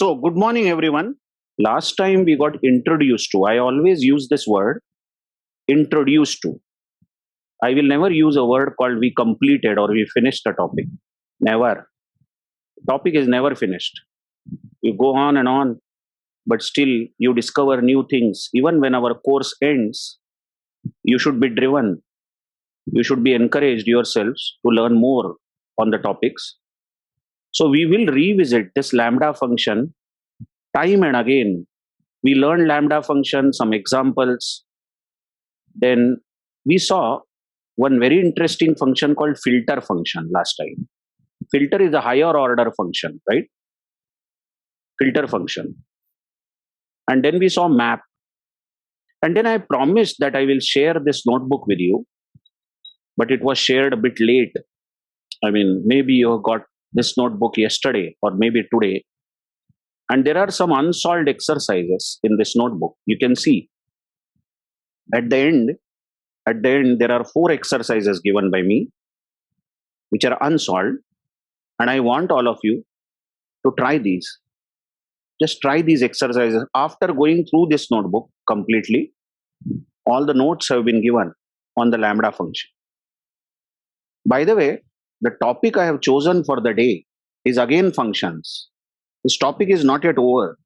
So, good morning, everyone. Last time we got introduced to, I always use this word, introduced to. I will never use a word called we completed or we finished the topic. Never. Topic is never finished. You go on, but still you discover new things. Even when our course ends, you should be driven. You should be encouraged yourselves to learn more on the topics. So, we will revisit this lambda function time and again. We learned lambda function, some examples. Then we saw one very interesting function called filter function last time. Filter is a higher order function, right? Filter function. And then we saw map. And then I promised that I will share this notebook with you, but it was shared a bit late. I mean, maybe you got this notebook yesterday or maybe today. And there are some unsolved exercises in this notebook. You can see at the end, there are 4 exercises given by me, which are unsolved. And I want all of you to try these. Just try these exercises. After going through this notebook completely, all the notes have been given on the lambda function. By the way, the topic I have chosen for the day is again functions. This topic is not yet over.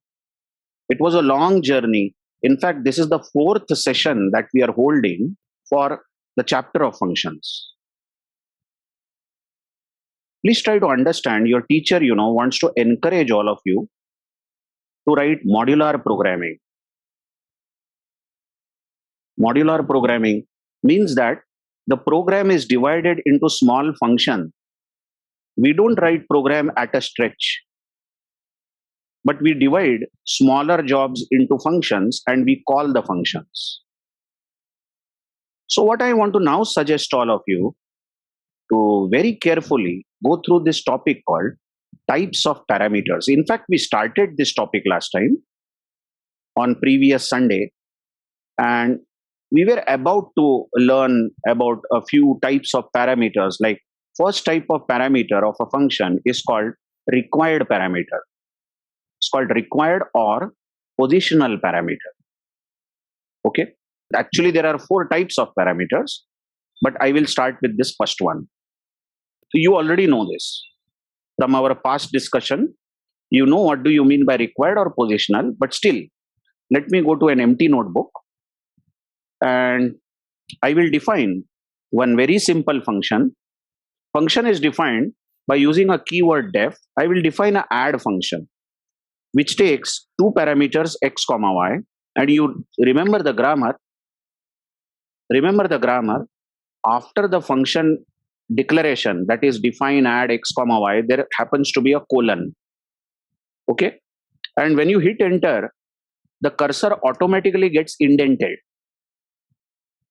It was a long journey. In fact, this is the 4th session that we are holding for the chapter of functions. Please try to understand, your teacher, wants to encourage all of you to write modular programming. Modular programming means that the program is divided into small functions. We don't write program at a stretch, but we divide smaller jobs into functions and we call the functions. So what I want to now suggest all of you to very carefully go through this topic called types of parameters. In fact, we started this topic last time on previous Sunday, and we were about to learn about a few types of parameters. Like first type of parameter of a function is called required parameter. It's called required or positional parameter. Okay. Actually, there are 4 types of parameters, but I will start with this first one. So you already know this from our past discussion. You know what do you mean by required or positional, but still, let me go to an empty notebook and I will define one very simple function. Function is defined by using a keyword def. I will define an add function, which takes 2 parameters x comma y, and you remember the grammar. After the function declaration, that is define add x comma y, there happens to be a colon. Okay, and when you hit enter, the cursor automatically gets indented.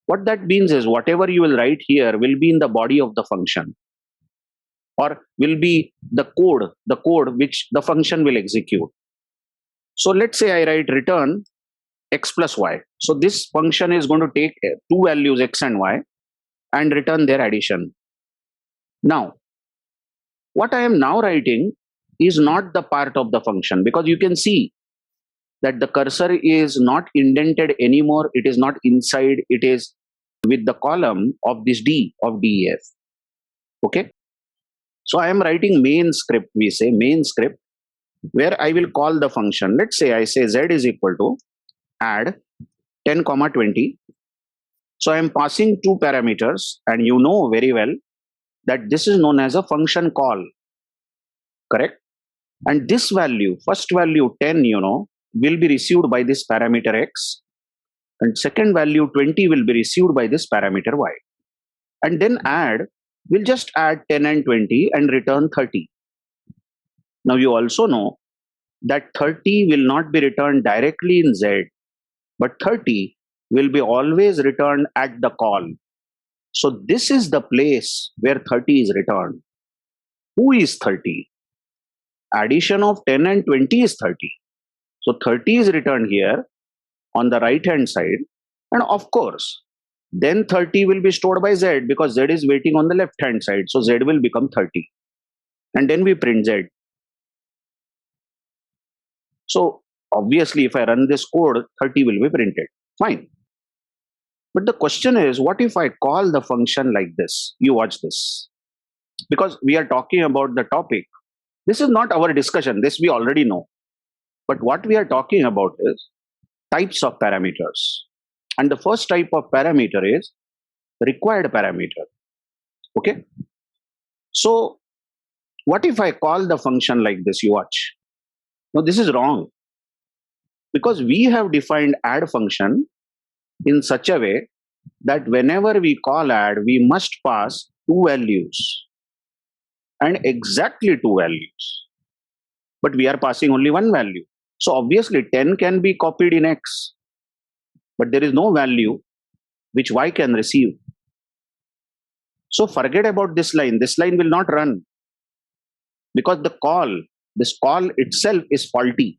What that means is whatever you will write here will be in the body of the function, or will be the code which the function will execute. So let's say I write return x plus y. So this function is going to take 2 values x and y and return their addition. Now, what I am now writing is not the part of the function, because you can see that the cursor is not indented anymore. It is not inside. It is with the column of this D of DEF. Okay. So I am writing main script. We say main script where I will call the function. Let's say I say z is equal to add 10 comma 20. So I am passing 2 parameters, and you know very well that this is known as a function call, correct? And this value, first value 10, will be received by this parameter x, and second value 20 will be received by this parameter y. And then add, we'll just add 10 and 20 and return 30. Now you also know that 30 will not be returned directly in z, but 30 will be always returned at the call. So this is the place where 30 is returned. Who is 30? Addition of 10 and 20 is 30. So 30 is returned here on the right hand side. And of course, then 30 will be stored by z, because z is waiting on the left hand side. So z will become 30. And then we print z. So obviously, if I run this code, 30 will be printed. Fine. But the question is, what if I call the function like this? You watch this. Because we are talking about the topic. This is not our discussion. This we already know. But what we are talking about is types of parameters. And the first type of parameter is required parameter. Okay. So what if I call the function like this? You watch. No, this is wrong. Because we have defined add function in such a way that whenever we call add, we must pass two values and exactly two values. But we are passing only one value. So obviously 10 can be copied in X, but there is no value which Y can receive. So forget about this line. This line will not run because this call itself is faulty.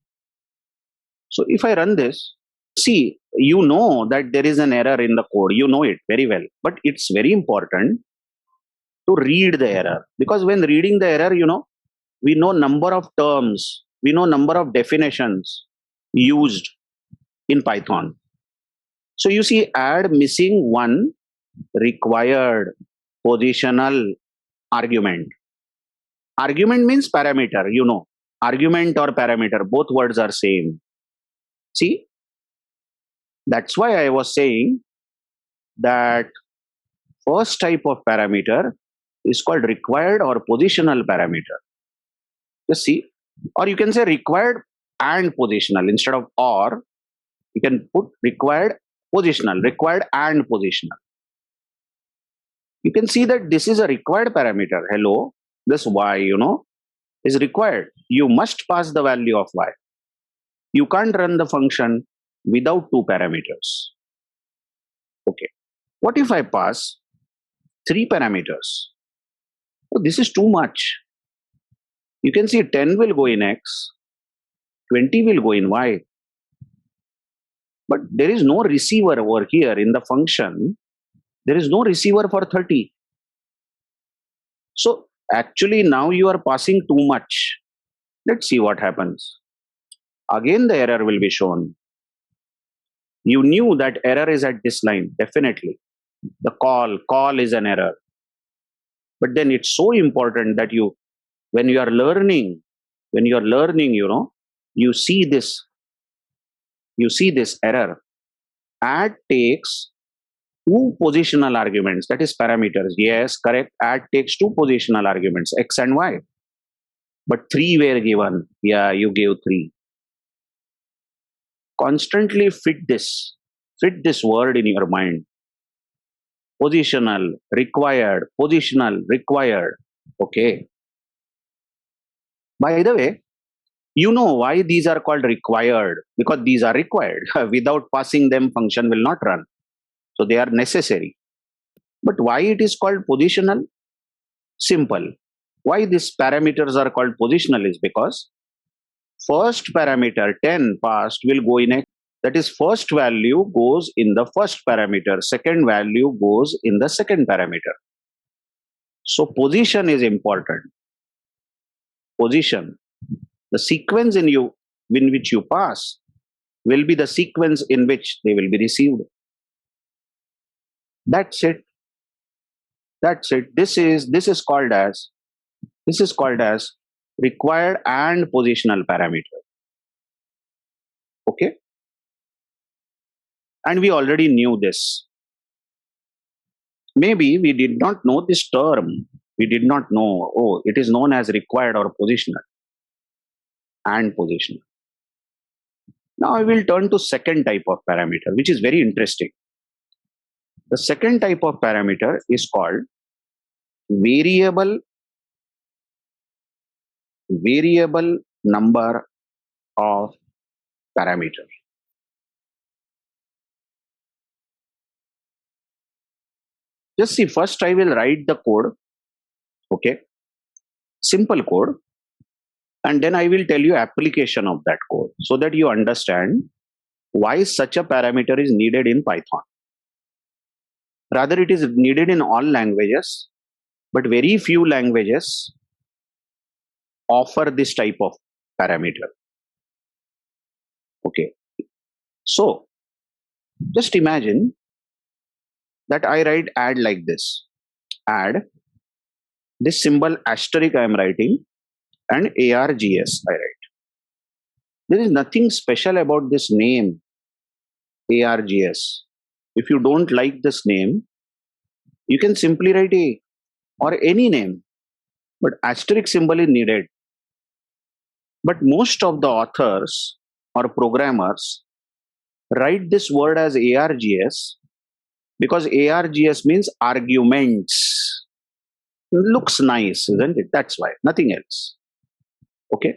So if I run this, see, you know that there is an error in the code. You know it very well. But it's very important to read the error, because when reading the error, we know number of terms, we know number of definitions used in Python. So you see, add missing one required positional argument. Argument means parameter, argument or parameter, both words are same. See, that's why I was saying that first type of parameter is called required or positional parameter. Just see, or you can say required and positional. Instead of or, you can put required positional, required and positional. You can see that this is a required parameter. Hello, this y, is required. You must pass the value of y. You can't run the function without two parameters. Okay. What if I pass three parameters? Oh, this is too much. You can see 10 will go in X, 20 will go in Y. But there is no receiver over here in the function. There is no receiver for 30. So actually now you are passing too much. Let's see what happens. Again the error will be shown. You knew that error is at this line, definitely. The call is an error. But then it's so important that when you are learning, you see this error. Add takes two positional arguments, that is parameters. Yes, correct. Add takes two positional arguments, X and Y. But three were given. Yeah, you gave three. Constantly fit this word in your mind. Positional, required, positional, required. Okay. By the way, you know why these are called required? Because these are required. Without passing them, function will not run. So they are necessary. But why it is called positional? Simple. Why these parameters are called positional is because first parameter 10 passed will go in X. That is, first value goes in the first parameter, second value goes in the second parameter. So position is important. Position. The sequence in which you pass will be the sequence in which they will be received. That's it. This is called as required and positional parameter. Okay. And we already knew this. Maybe we did not know this term. We did not know, it is known as required or positional and positional. Now I will turn to second type of parameter, which is very interesting. The second type of parameter is called variable number of parameter. Just see, first I will write the code. Okay. Simple code. And then I will tell you application of that code so that you understand why such a parameter is needed in Python. Rather, it is needed in all languages, but very few languages offer this type of parameter. Okay. So just imagine that I write add like this. Add this symbol asterisk I am writing and ARGS I write. There is nothing special about this name ARGS. If you don't like this name, you can simply write A or any name, but asterisk symbol is needed. But most of the authors or programmers write this word as ARGS because ARGS means arguments. Looks nice, isn't it? That's why, nothing else. Okay.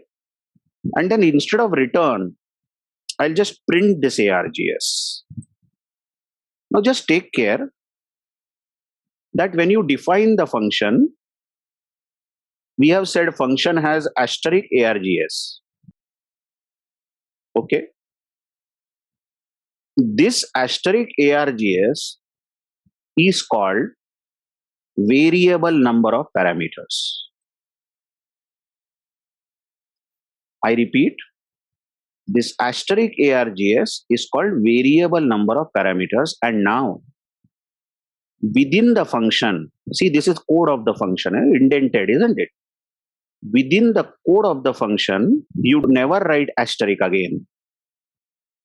And then instead of return, I'll just print this ARGS. Now just take care that when you define the function, we have said function has asterisk ARGS. Okay. This asterisk ARGS is called variable number of parameters. I repeat, this asterisk ARGS is called variable number of parameters, and now within the function, see this is code of the function, indented, isn't it? Within the code of the function, you never write asterisk again.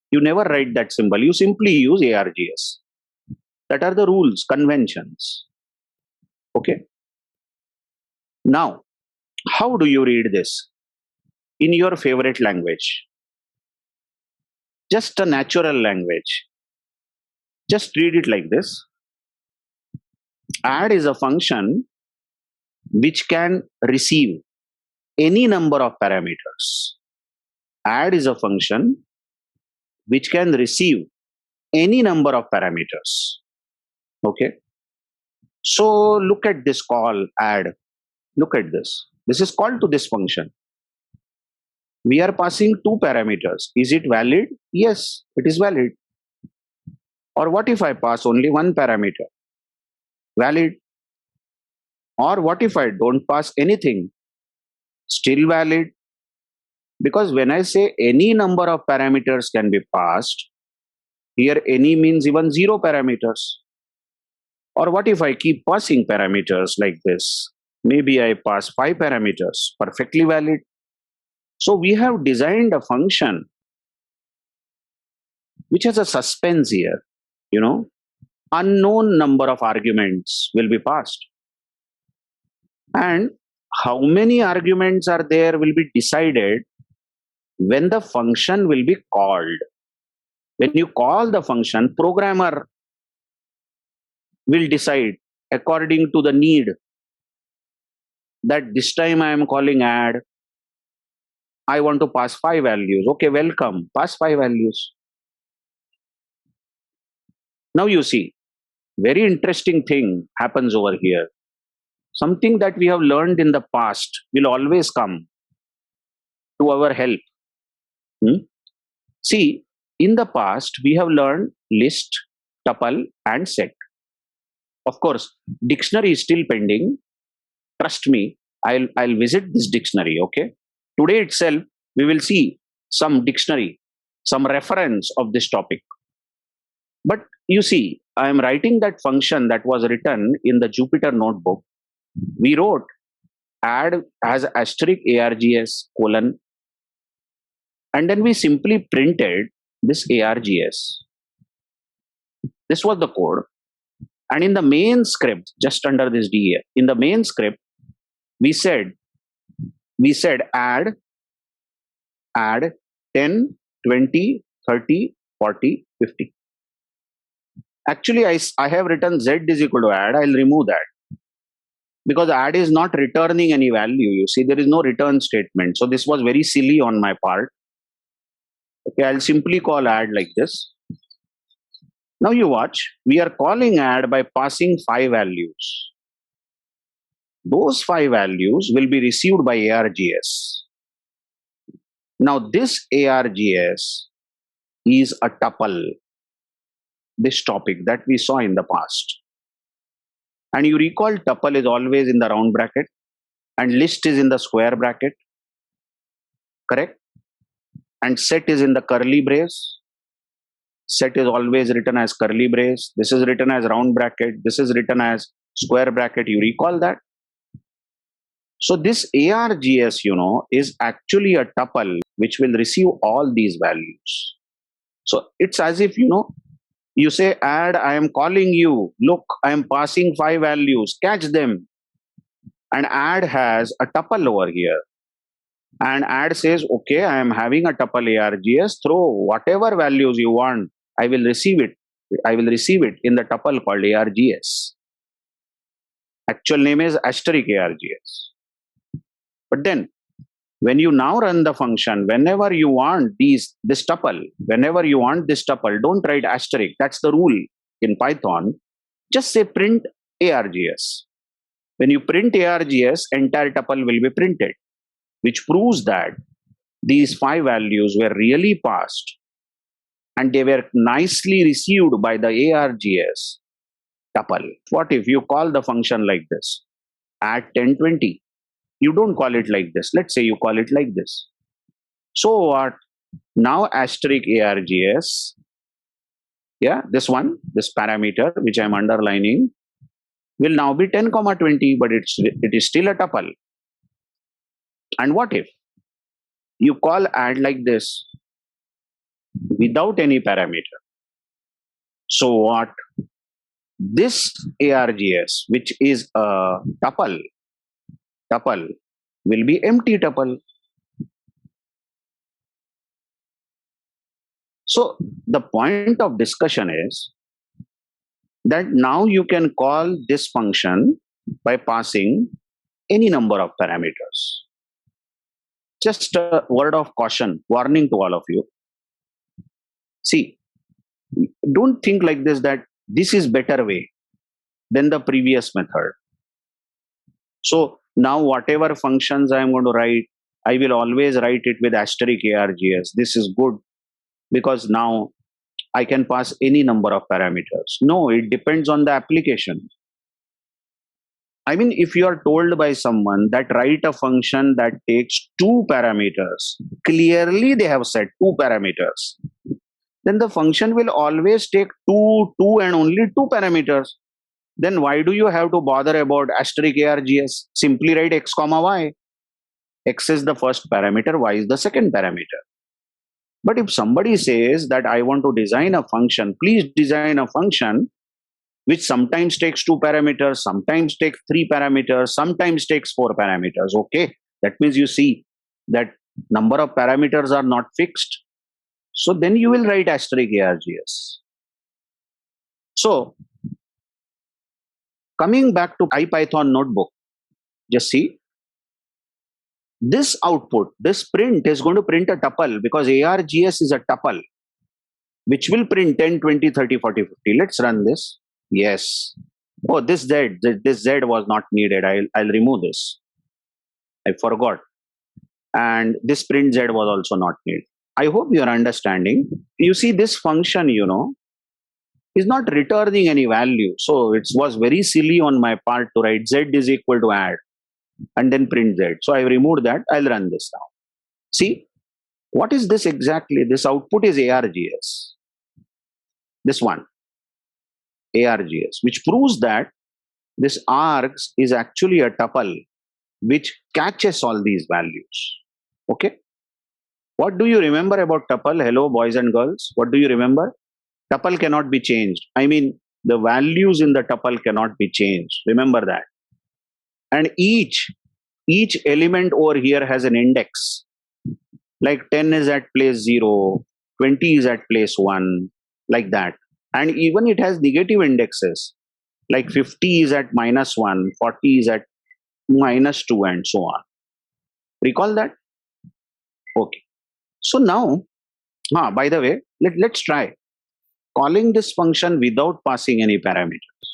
You never write that symbol. You simply use ARGS. That are the rules, conventions. Okay. Now, how do you read this? In your favorite language. Just a natural language. Just read it like this. Add is a function which can receive any number of parameters. Add is a function which can receive any number of parameters. Okay. So look at this call add. Look at this. This is called to this function. We are passing two parameters. Is it valid? Yes, it is valid. Or what if I pass only one parameter? Valid. Or what if I don't pass anything? Still valid. Because when I say any number of parameters can be passed, here any means even zero parameters. Or what if I keep passing parameters like this? Maybe I pass 5 parameters, perfectly valid. So we have designed a function which has a suspense here, unknown number of arguments will be passed. And how many arguments are there will be decided when the function will be called. When you call the function, programmer will decide according to the need that this time I am calling add. I want to pass 5 values. Okay, welcome. Pass 5 values. Now you see, very interesting thing happens over here. Something that we have learned in the past will always come to our help. See, in the past, we have learned list, tuple, and set. Of course, dictionary is still pending. Trust me, I'll visit this dictionary, okay? Today itself, we will see some dictionary, some reference of this topic. But you see, I am writing that function that was written in the Jupyter notebook. We wrote add as asterisk ARGS colon, and then we simply printed this ARGS. This was the code. And in the main script, just under this DA, in the main script, we said add 10, 20, 30, 40, 50. Actually, I have written Z is equal to add. I'll remove that because add is not returning any value. You see, there is no return statement. So this was very silly on my part. Okay, I'll simply call add like this. Now you watch, we are calling add by passing 5 values. Those 5 values will be received by ARGS. Now this ARGS is a tuple, this topic that we saw in the past. And you recall tuple is always in the round bracket and list is in the square bracket. Correct? and set is in the curly brace. Set is always written as curly brace. This is written as round bracket. This is written as square bracket. You recall that? So this ARGS, is actually a tuple which will receive all these values. So it's as if, you say, add, I am calling you. Look, I am passing 5 values. Catch them. And add has a tuple over here. And add says, okay, I am having a tuple ARGS. Throw whatever values you want. I will receive it. I will receive it in the tuple called ARGS. Actual name is asterisk ARGS. But then, when you now run the function, whenever you want this tuple, don't write asterisk. That's the rule in Python. Just say print ARGS. When you print ARGS, entire tuple will be printed, which proves that these 5 values were really passed and they were nicely received by the ARGS tuple. What if you call the function like this? Add 1020. You don't call it like this. Let's say you call it like this. So what? Now asterisk ARGS, this parameter which I'm underlining will now be 10, 20, but it is still a tuple. And what if you call add like this without any parameter? So what? This ARGS, which is a tuple will be empty tuple. So the point of discussion is that now you can call this function by passing any number of parameters. Just a word of caution, warning to all of you. See, don't think like this, that this is better way than the previous method. So now whatever functions I am going to write, I will always write it with asterisk ARGS. This is good because now I can pass any number of parameters. No, it depends on the application. I mean, if you are told by someone that write a function that takes 2 parameters, clearly they have said 2 parameters, then the function will always take 2 and only 2 parameters. Then why do you have to bother about asterisk ARGS? Simply write x comma y. X is the first parameter, y is the second parameter. But if somebody says that I want to design a function, please design a function which sometimes takes 2 parameters, sometimes takes 3 parameters, sometimes takes 4 parameters. Okay, that means you see that number of parameters are not fixed. So then you will write asterisk ARGS. So coming back to IPython notebook, just see this output, this print is going to print a tuple because ARGS is a tuple which will print 10, 20, 30, 40, 50. Let's run this. Yes. Oh, this Z was not needed. I'll remove this. I forgot. And this print Z was also not needed. I hope you are understanding. You see, this function, is not returning any value. So it was very silly on my part to write Z is equal to add and then print Z. So I removed that. I'll run this now. See, what is this exactly? This output is ARGS. This one, ARGS, which proves that this args is actually a tuple which catches all these values. Okay. What do you remember about tuple? Hello, boys and girls. What do you remember? Tuple cannot be changed. I mean, the values in the tuple cannot be changed. Remember that. And each element over here has an index. Like 10 is at place 0, 20 is at place 1, like that. And even it has negative indexes. Like 50 is at -1, 40 is at -2, and so on. Recall that? Okay. So now, by the way, let's try calling this function without passing any parameters.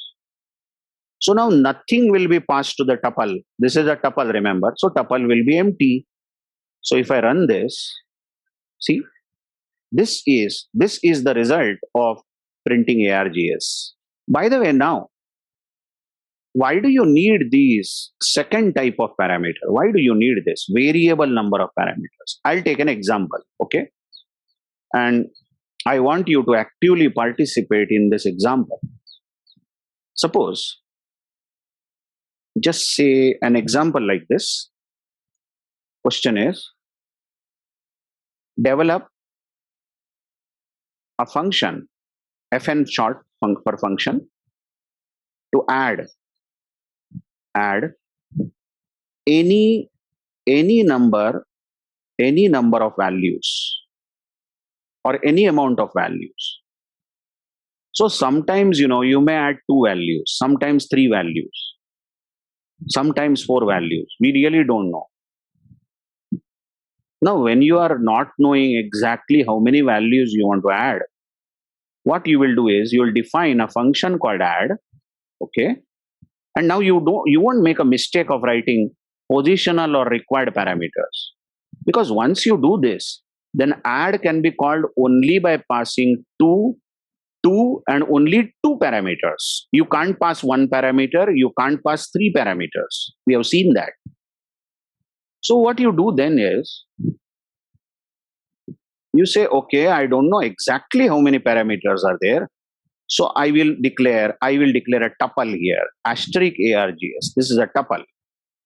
So now nothing will be passed to the tuple. This is a tuple, remember. So tuple will be empty. So if I run this, see, this is the result of printing ARGS. By the way, now, why do you need these second type of parameter? Why do you need this variable number of parameters? I'll take an example. Okay. And I want you to actively participate in this example. Suppose, just say an example like this. Question is, develop a function, fn short for function, to add any number of values or any amount of values. So sometimes, you may add 2 values, sometimes 3 values, sometimes 4 values. We really don't know. Now, when you are not knowing exactly how many values you want to add, what you will do is you will define a function called add, okay? And now you won't make a mistake of writing positional or required parameters. Because once you do this, then add can be called only by passing two and only 2 parameters. You can't pass 1 parameter, you can't pass 3 parameters. We have seen that. So what you do then is, you say, okay, I don't know exactly how many parameters are there. So I will declare a tuple here, asterisk args. This is a tuple.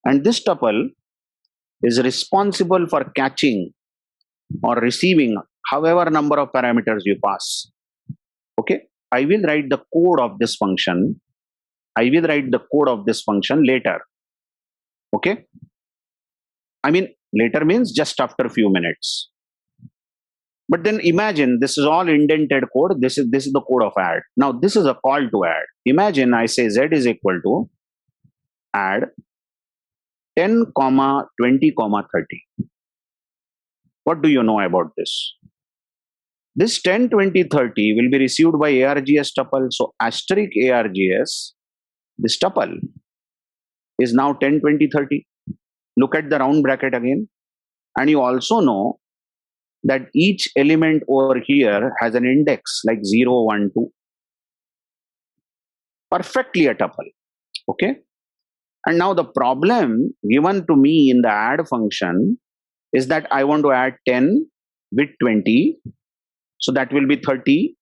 And this tuple is responsible for catching or receiving however number of parameters you pass. Okay, I will write the code of this function. Later. Okay, I mean, later means just after a few minutes. But then imagine this is all indented code. This is the code of add. Now this is a call to add. Imagine I say z is equal to add 10, 20, 30. What do you know about this? This 10, 20, 30 will be received by args tuple. So asterisk args, this tuple is now 10, 20, 30. Look at the round bracket again. And you also know that each element over here has an index like 0, 1, 2. Perfectly a tuple. Okay. And now the problem given to me in the add function is that I want to add 10 with 20. So that will be 30.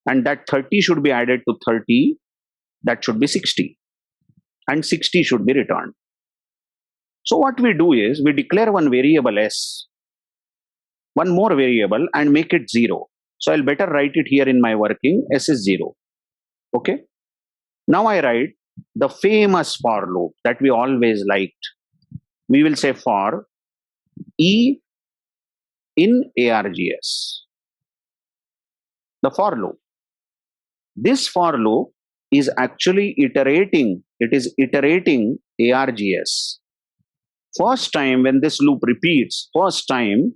And that 30 should be added to 30. That should be 60. And 60 should be returned. So what we do is we declare one variable s, one more variable, and make it 0. So I'll better write it here in my working, s is 0. Okay. Now I write the famous for loop that we always liked. We will say for e in args. The for loop. This for loop is actually iterating. It is iterating args. First time when this loop repeats, first time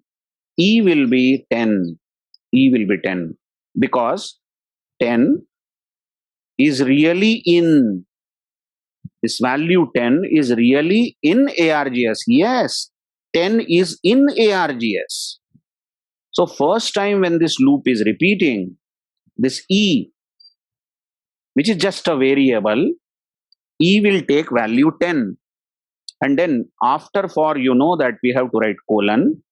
e will be 10. E will be 10 because 10 is really in. This value 10 is really in args. Yes, 10 is in args. So first time when this loop is repeating, this e, which is just a variable, e will take value 10. And then after for, you know that we have to write colon,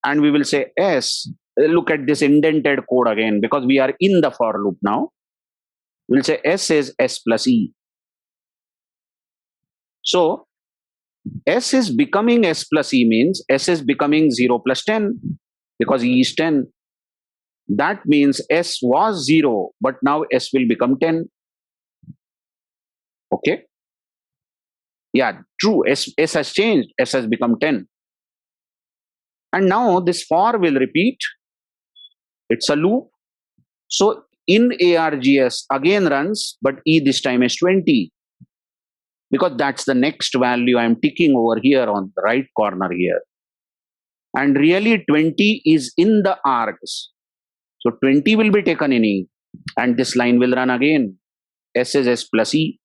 and we will say s. Look at this indented code again because we are in the for loop now. We'll say s is s plus e. So s is becoming s plus e means s is becoming 0 plus 10 because e is 10. That means s was 0, but now s will become 10. Okay. Yeah, true. S has changed. S has become 10. And now this for will repeat. It's a loop. So in args again runs, but e this time is 20. Because that's the next value I'm ticking over here on the right corner here. And really 20 is in the args. So 20 will be taken in e. And this line will run again. S is s plus e.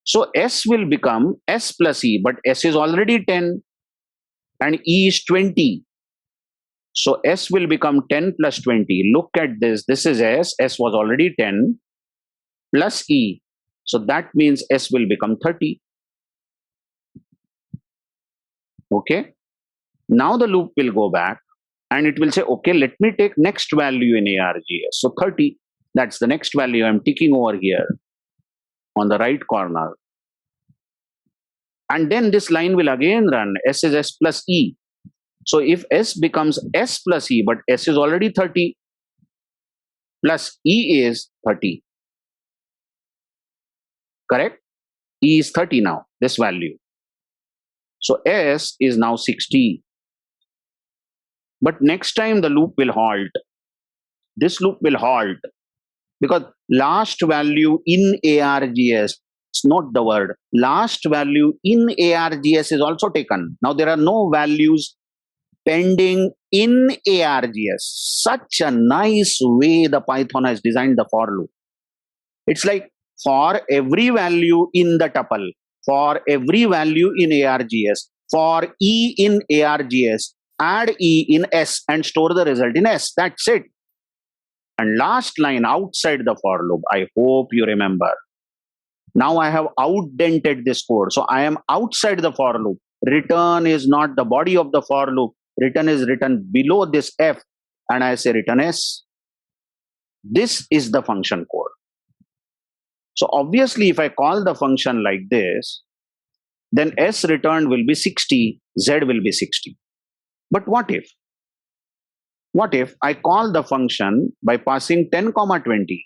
So s will become s plus e, but s is already 10 and e is 20. So s will become 10 plus 20. Look at this. This is s. S was already 10 plus e. So that means s will become 30. Okay. Now the loop will go back and it will say, okay, let me take next value in ARGS. So 30, that's the next value I'm ticking over here on the right corner. And then this line will again run, S is S plus E. So if S becomes S plus E, but S is already 30, plus E is 30. Correct? E is 30 now, this value. So S is now 60. But next time the loop will halt. This loop will halt because last value in ARGS, note the word, last value in ARGS is also taken. Now there are no values pending in ARGS. Such a nice way the Python has designed the for loop. It's like for every value in the tuple, for every value in ARGS, for E in ARGS, add E in S and store the result in S. That's it. And last line outside the for loop, I hope you remember. Now I have outdented this code. So I am outside the for loop. Return is not the body of the for loop. Return is written below this F, and I say return S. This is the function code. So obviously, if I call the function like this, then S returned will be 60, Z will be 60. But what if? What if I call the function by passing 10, 20?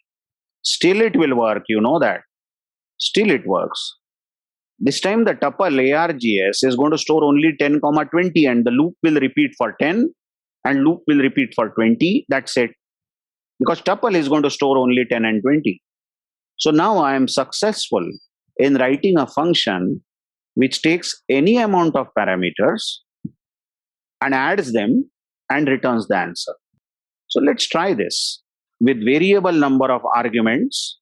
Still it will work, you know that. Still it works. This time the tuple ARGS is going to store only 10, 20, and the loop will repeat for 10 and loop will repeat for 20. That's it. Because tuple is going to store only 10 and 20. So now I am successful in writing a function which takes any amount of parameters and adds them and returns the answer. So let's try this with variable number of arguments,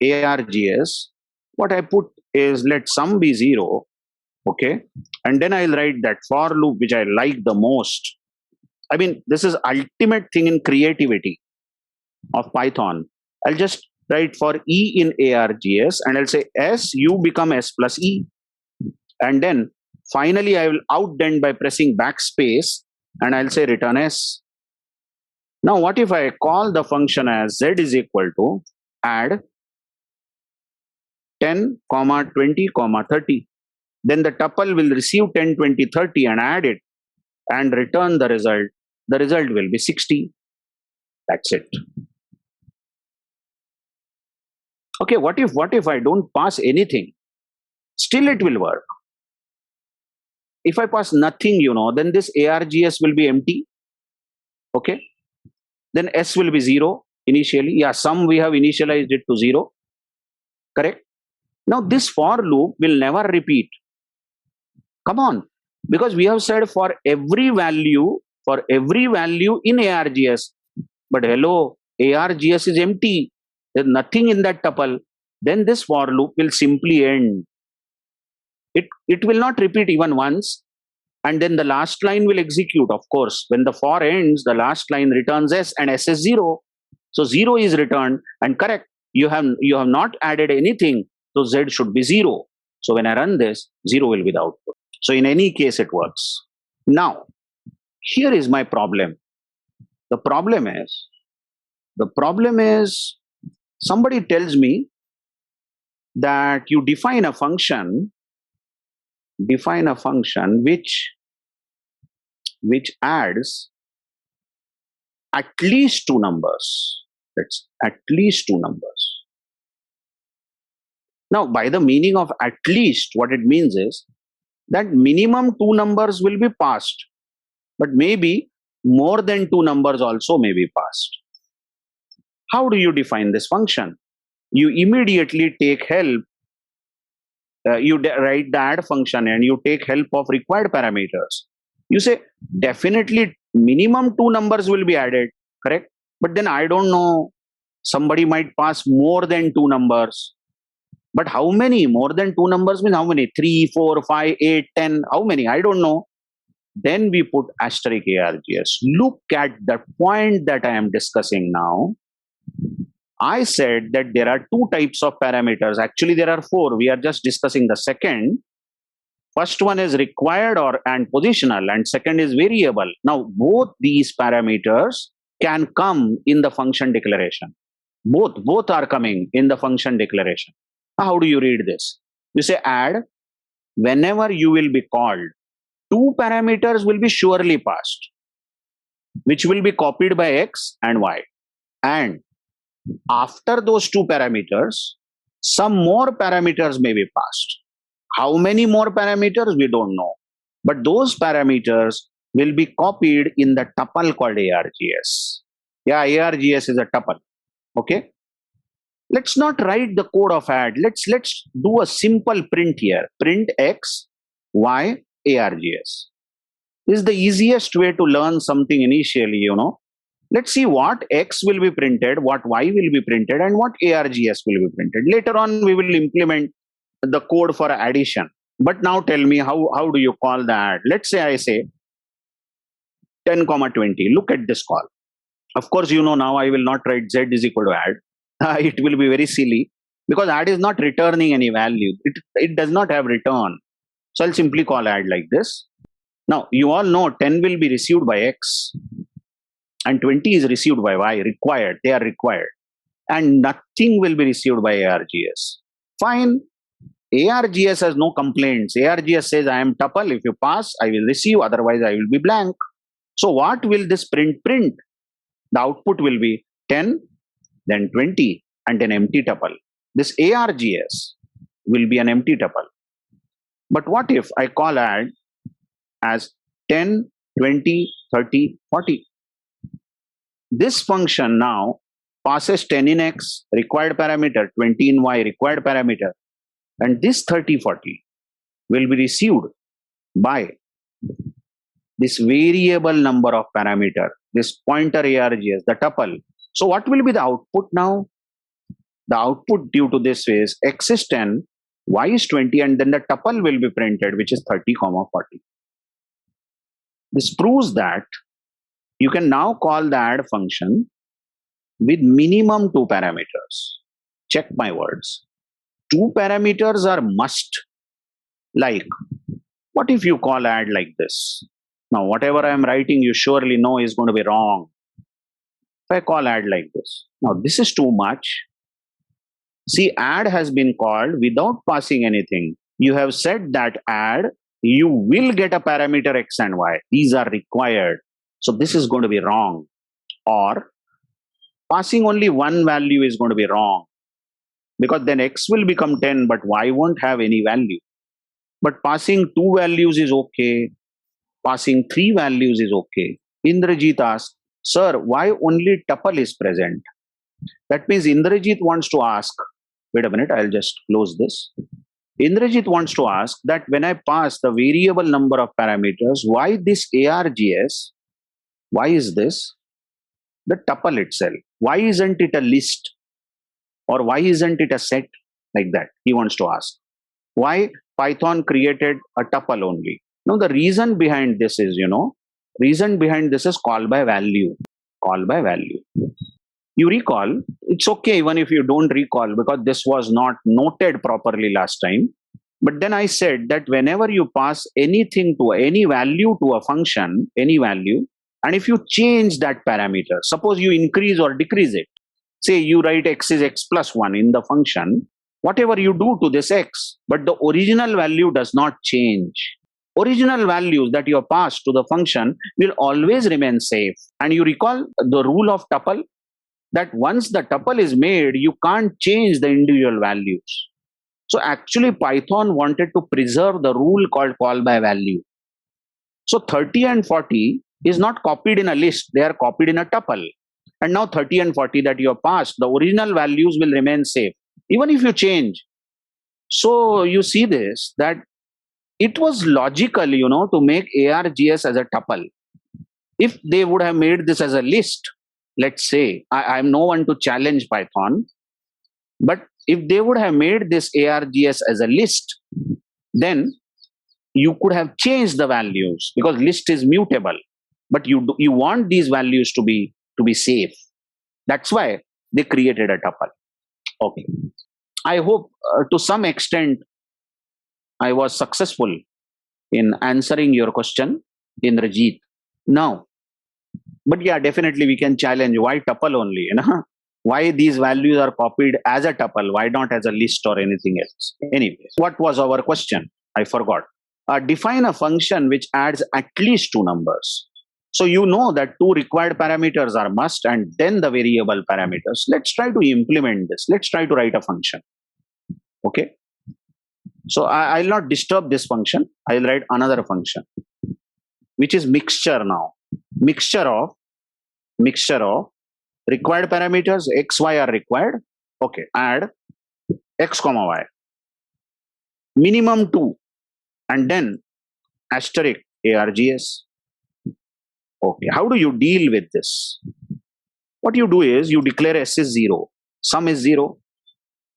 ARGS. What I put is let sum be 0, okay? And then I'll write that for loop which I like the most. I mean, this is ultimate thing in creativity of Python. I'll just write for E in ARGS and I'll say S, you become S plus E. And then finally I will outdent by pressing backspace and I'll say return S. Now what if I call the function as Z is equal to add 10, 20, 30. Then the tuple will receive 10, 20, 30 and add it and return the result. The result will be 60. That's it. Okay, what if I don't pass anything? Still it will work. If I pass nothing, then this ARGS will be empty. Okay. Then S will be 0 initially. Yeah, sum we have initialized it to 0. Correct. Now this for loop will never repeat. Come on. Because we have said for every value in ARGS. But hello, ARGS is empty. There's nothing in that tuple. Then this for loop will simply end. It will not repeat even once. And then the last line will execute, of course. When the for ends, the last line returns S and S is 0. So 0 is returned and correct. You have not added anything. So Z should be 0. So when I run this, 0 will be the output. So in any case, it works. Now, here is my problem. The problem is somebody tells me that you define a function which adds at least 2 numbers. That's at least 2 numbers. Now, by the meaning of at least, what it means is that minimum 2 numbers will be passed, but maybe more than 2 numbers also may be passed. How do you define this function? You immediately take help. You write the add function and you take help of required parameters. You say definitely minimum 2 numbers will be added, correct? But then I don't know, somebody might pass more than 2 numbers. But how many? More than 2 numbers means how many? 3, 4, 5, 8, 10. How many? I don't know. Then we put asterisk ARGS. Look at the point that I am discussing now. I said that there are 2 types of parameters. Actually, there are 4. We are just discussing the second. First one is required or and positional, and second is variable. Now, both these parameters can come in the function declaration. Both are coming in the function declaration. How do you read this? You say add, whenever you will be called, two parameters will be surely passed, which will be copied by x and y. And after those two parameters, some more parameters may be passed. How many more parameters? We don't know. But those parameters will be copied in the tuple called ARGS. Yeah, ARGS is a tuple. Okay. Let's not write the code of add. Let's do a simple print here. Print x, y, ARGS. This is the easiest way to learn something initially, Let's see what x will be printed, what y will be printed, and what ARGS will be printed. Later on, we will implement the code for addition. But now tell me, how do you call the add? Let's say I say 10, 20. Look at this call. Of course, now I will not write z is equal to add. It will be very silly because add is not returning any value. It does not have return. So I'll simply call add like this. Now, you all know 10 will be received by x and 20 is received by y, required. They are required. And nothing will be received by ARGS. Fine. ARGS has no complaints. ARGS says, I am tuple. If you pass, I will receive. Otherwise, I will be blank. So what will this print? The output will be 10, then 20, and an empty tuple. This ARGS will be an empty tuple. But what if I call add as 10, 20, 30, 40? This function now passes 10 in x, required parameter, 20 in y, required parameter, and this 30, 40 will be received by this variable number of parameter, this pointer ARGS, the tuple. So what will be the output now? The output due to this is x is 10, y is 20, and then the tuple will be printed, which is 30, 40. This proves that you can now call the add function with minimum two parameters. Check my words. Two parameters are must. Like, what if you call add like this? Now, whatever I am writing, you surely know is going to be wrong. If I call add like this. Now, this is too much. See, add has been called without passing anything. You have said that add, you will get a parameter x and y. These are required. So this is going to be wrong. Or passing only one value is going to be wrong. Because then x will become 10, but y won't have any value. But passing two values is okay. Passing three values is okay. Indrajit asks, sir, why only tuple is present? That means Indrajit wants to ask, wait a minute, I'll just close this. Indrajit wants to ask that when I pass the variable number of parameters, why this ARGS? Why is this the tuple itself? Why isn't it a list? Or why isn't it a set like that? He wants to ask. Why Python created a tuple only? Now, the reason behind this is, reason behind this is call by value. Call by value. You recall, it's okay even if you don't recall because this was not noted properly last time. But then I said that whenever you pass anything to any value to a function, any value, and if you change that parameter, suppose you increase or decrease it, say you write x is x plus 1 in the function, whatever you do to this x, but the original value does not change. Original values that you have passed to the function will always remain safe. And you recall the rule of tuple, that once the tuple is made, you can't change the individual values. So actually Python wanted to preserve the rule called call by value. So 30 and 40 is not copied in a list, they are copied in a tuple. And now 30 and 40 that you have passed, the original values will remain safe, even if you change. So you see this, that it was logical, to make ARGS as a tuple. If they would have made this as a list, let's say, I'm no one to challenge Python, but if they would have made this ARGS as a list, then you could have changed the values because list is mutable. But you want these values to be safe. That's why they created a tuple. Okay. I hope to some extent I was successful in answering your question, Indrajit. Now, but yeah, definitely we can challenge why tuple only, you know? Why these values are copied as a tuple? Why not as a list or anything else? Anyway, what was our question? I forgot. Define a function which adds at least two numbers. So you know that two required parameters are must and then the variable parameters. Let's try to implement this. Let's try to write a function. Okay. So I'll not disturb this function. I'll write another function, which is mixture now. Mixture of required parameters, x, y are required. Okay, add x comma y. Minimum 2 and then asterisk args. Okay, how do you deal with this? What you do is you declare s is 0, sum is 0,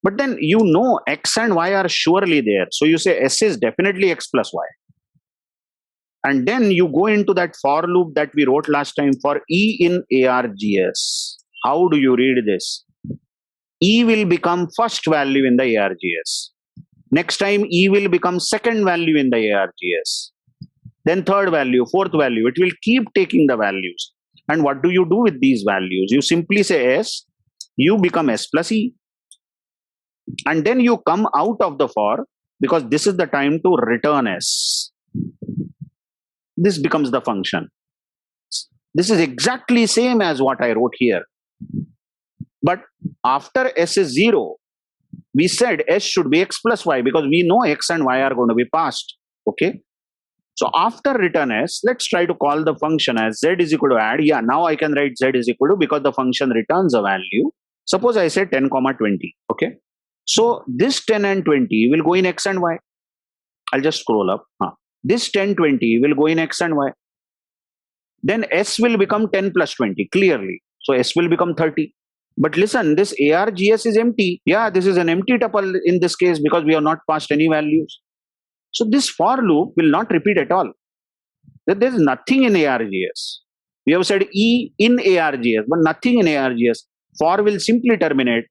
but then you know x and y are surely there. So you say s is definitely x plus y. And then you go into that for loop that we wrote last time for E in ARGS. How do you read this? E will become first value in the ARGS. Next time E will become second value in the ARGS. Then third value, fourth value. It will keep taking the values. And what do you do with these values? You simply say S, you become S plus E. And then you come out of the for because this is the time to return S. This becomes the function. This is exactly same as what I wrote here. But after S is 0, we said S should be x plus y because we know x and y are going to be passed. Okay. So after return S, let's try to call the function as z is equal to add. Yeah, now I can write z is equal to because the function returns a value. Suppose I say 10, 20. Okay. So this 10 and 20 will go in x and y. I'll just scroll up. This 10, 20 will go in x and y. Then S will become 10 plus 20, clearly. So S will become 30. But listen, this ARGS is empty. Yeah, this is an empty tuple in this case because we have not passed any values. So this for loop will not repeat at all. There is nothing in ARGS. We have said E in ARGS, but nothing in ARGS. For will simply terminate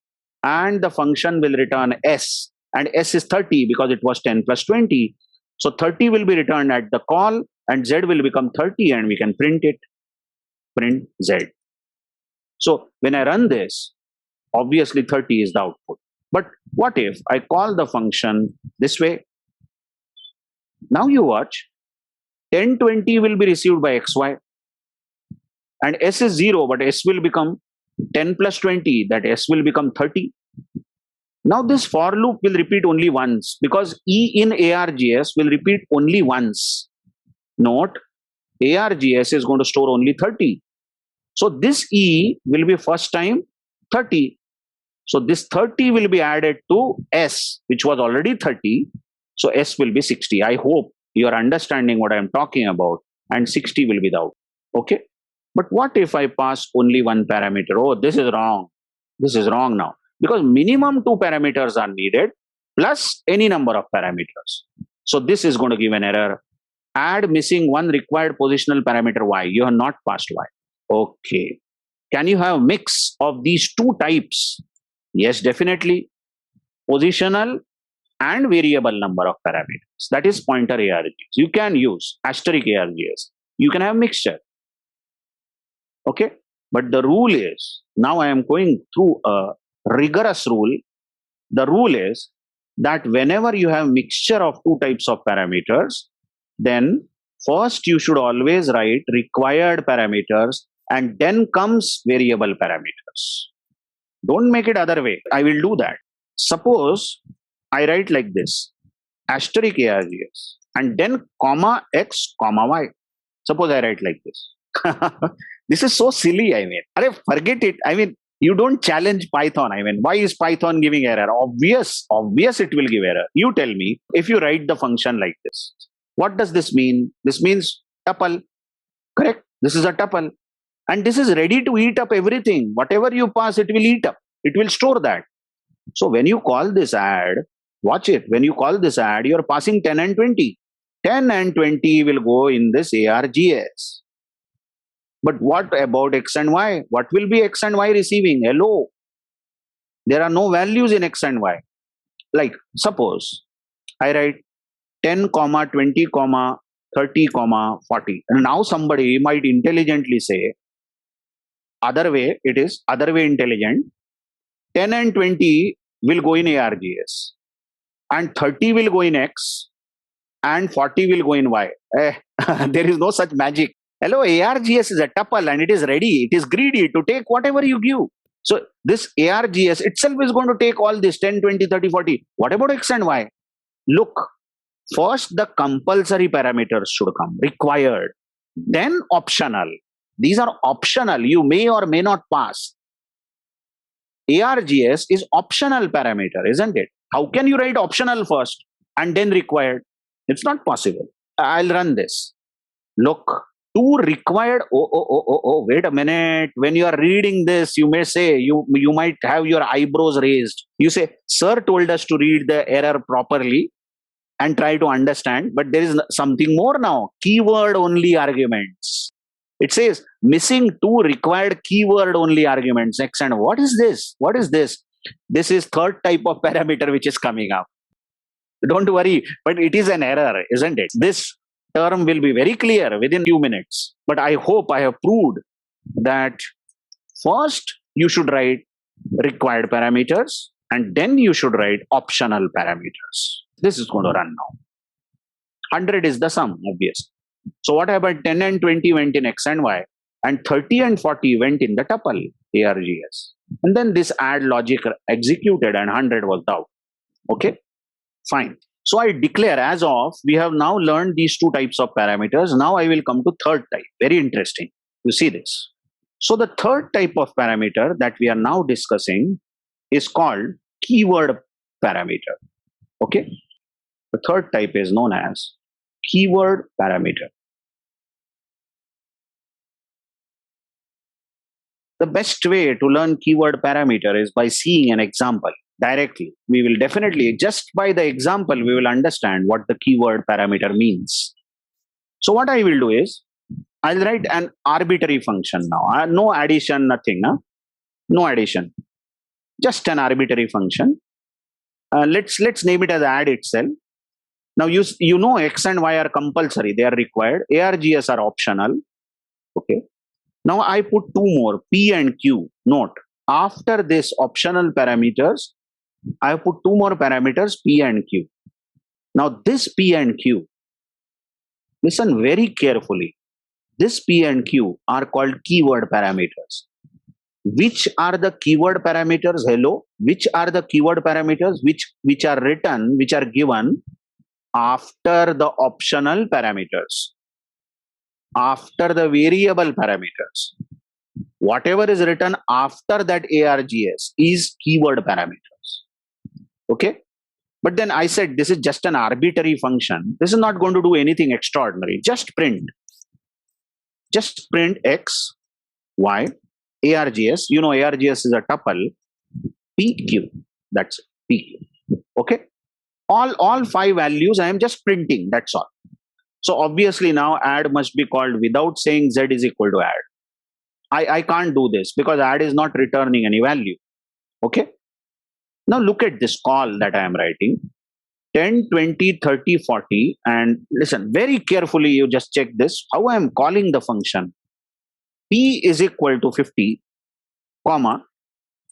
and the function will return S. And S is 30 because it was 10 plus 20. So 30 will be returned at the call and Z will become 30 and we can print it. Print Z. So when I run this, obviously 30 is the output. But what if I call the function this way? Now you watch. 10, 20 will be received by XY. And S is 0, but S will become 10 plus 20, that S will become 30. Now this for loop will repeat only once because E in ARGS will repeat only once. Note, ARGS is going to store only 30. So this E will be first time 30. So this 30 will be added to S, which was already 30. So S will be 60. I hope you are understanding what I am talking about. And 60 will be the output. Okay. But what if I pass only one parameter? Oh, this is wrong. This is wrong now. Because minimum 2 parameters are needed plus any number of parameters. So this is going to give an error. Add missing one required positional parameter y. You have not passed y. Okay. Can you have mix of these two types? Yes, definitely. Positional and variable number of parameters. That is pointer ARGs. You can use asterisk ARGs. You can have mixture. Okay. But the rule is, now I am going through a rigorous rule. The rule is that whenever you have mixture of two types of parameters, then first you should always write required parameters and then comes variable parameters. Don't make it other way. I will do that. Suppose I write like this, asterisk ARGS and then comma x comma y. Suppose I write like this. This is so silly. I mean, forget it. I mean, you don't challenge Python. I mean, why is Python giving error? Obvious it will give error. You tell me if you write the function like this. What does this mean? This means tuple. Correct? This is a tuple. And this is ready to eat up everything. Whatever you pass, it will eat up. It will store that. So when you call this add, watch it. When you call this add, you're passing 10 and 20. 10 and 20 will go in this ARGS. But what about x and y? What will be x and y receiving? Hello. There are no values in x and y. Like suppose I write 10 comma 20 comma 30 comma 40. And now somebody might intelligently say, other way it is, other way intelligent, 10 and 20 will go in ARGS and 30 will go in X and 40 will go in Y. There is no such magic. Hello, ARGS is a tuple and it is ready. It is greedy to take whatever you give. So this ARGS itself is going to take all this 10, 20, 30, 40. What about X and Y? Look, first the compulsory parameters should come, required, then optional. These are optional. You may or may not pass. ARGS is optional parameter, isn't it? How can you write optional first and then required? It's not possible. I'll run this. Look, two required. Wait a minute. When you are reading this, you may say, you might have your eyebrows raised. You say, sir told us to read the error properly and try to understand, but there is something more now. Keyword only arguments. It says missing two required keyword only arguments. X and what is this? What is this? This is third type of parameter which is coming up. Don't worry, but it is an error, isn't it? This term will be very clear within few minutes. But I hope I have proved that first you should write required parameters and then you should write optional parameters. This is going to run now. 100 is the sum, obviously. So what happened? 10 and 20 went in X and Y, and 30 and 40 went in the tuple ARGS. And then this add logic executed and 100 was out. Okay, fine. So I declare as of, we have now learned these two types of parameters. Now I will come to third type. Very interesting. You see this. So the third type of parameter that we are now discussing is called keyword parameter. Okay. The third type is known as keyword parameter. The best way to learn keyword parameter is by seeing an example directly. We will definitely, just by the example, we will understand what the keyword parameter means. So what I will do is, I'll write an arbitrary function now. No addition, nothing. No addition. Just an arbitrary function. Let's name it as add itself. Now you know X and Y are compulsory. They are required. ARGS are optional. Okay. Now I put two more, P and Q. Note, after this optional parameters, I have put two more parameters, P and Q. Now this P and Q, listen very carefully. This P and Q are called keyword parameters. Which are the keyword parameters? Hello. Which are the keyword parameters which are written, which are given after the optional parameters, after the variable parameters? Whatever is written after that ARGS is keyword parameters. Okay. But then I said this is just an arbitrary function. This is not going to do anything extraordinary. Just print X, Y, ARGS. You know ARGS is a tuple. PQ. That's it. PQ. Okay. All five values I am just printing. That's all. So obviously now add must be called without saying Z is equal to add. I can't do this because add is not returning any value. Okay. Now look at this call that I am writing. 10, 20, 30, 40. And listen, very carefully you just check this. How I am calling the function. P is equal to 50, comma,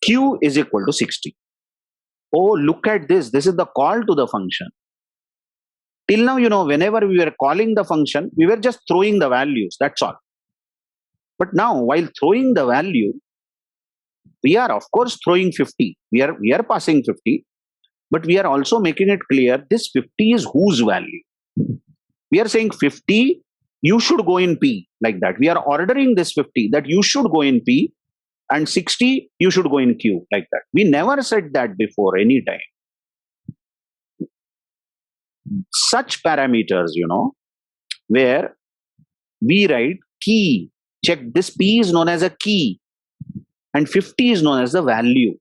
Q is equal to 60. Oh, look at this. This is the call to the function. Till now, whenever we were calling the function, we were just throwing the values. That's all. But now, while throwing the value, we are, of course, throwing 50. We are passing 50. But we are also making it clear this 50 is whose value. We are saying 50, you should go in P, like that. We are ordering this 50 that you should go in P, and 60, you should go in Q, like that. We never said that before any time. Such parameters, where we write key, check this P is known as a key and 50 is known as the value.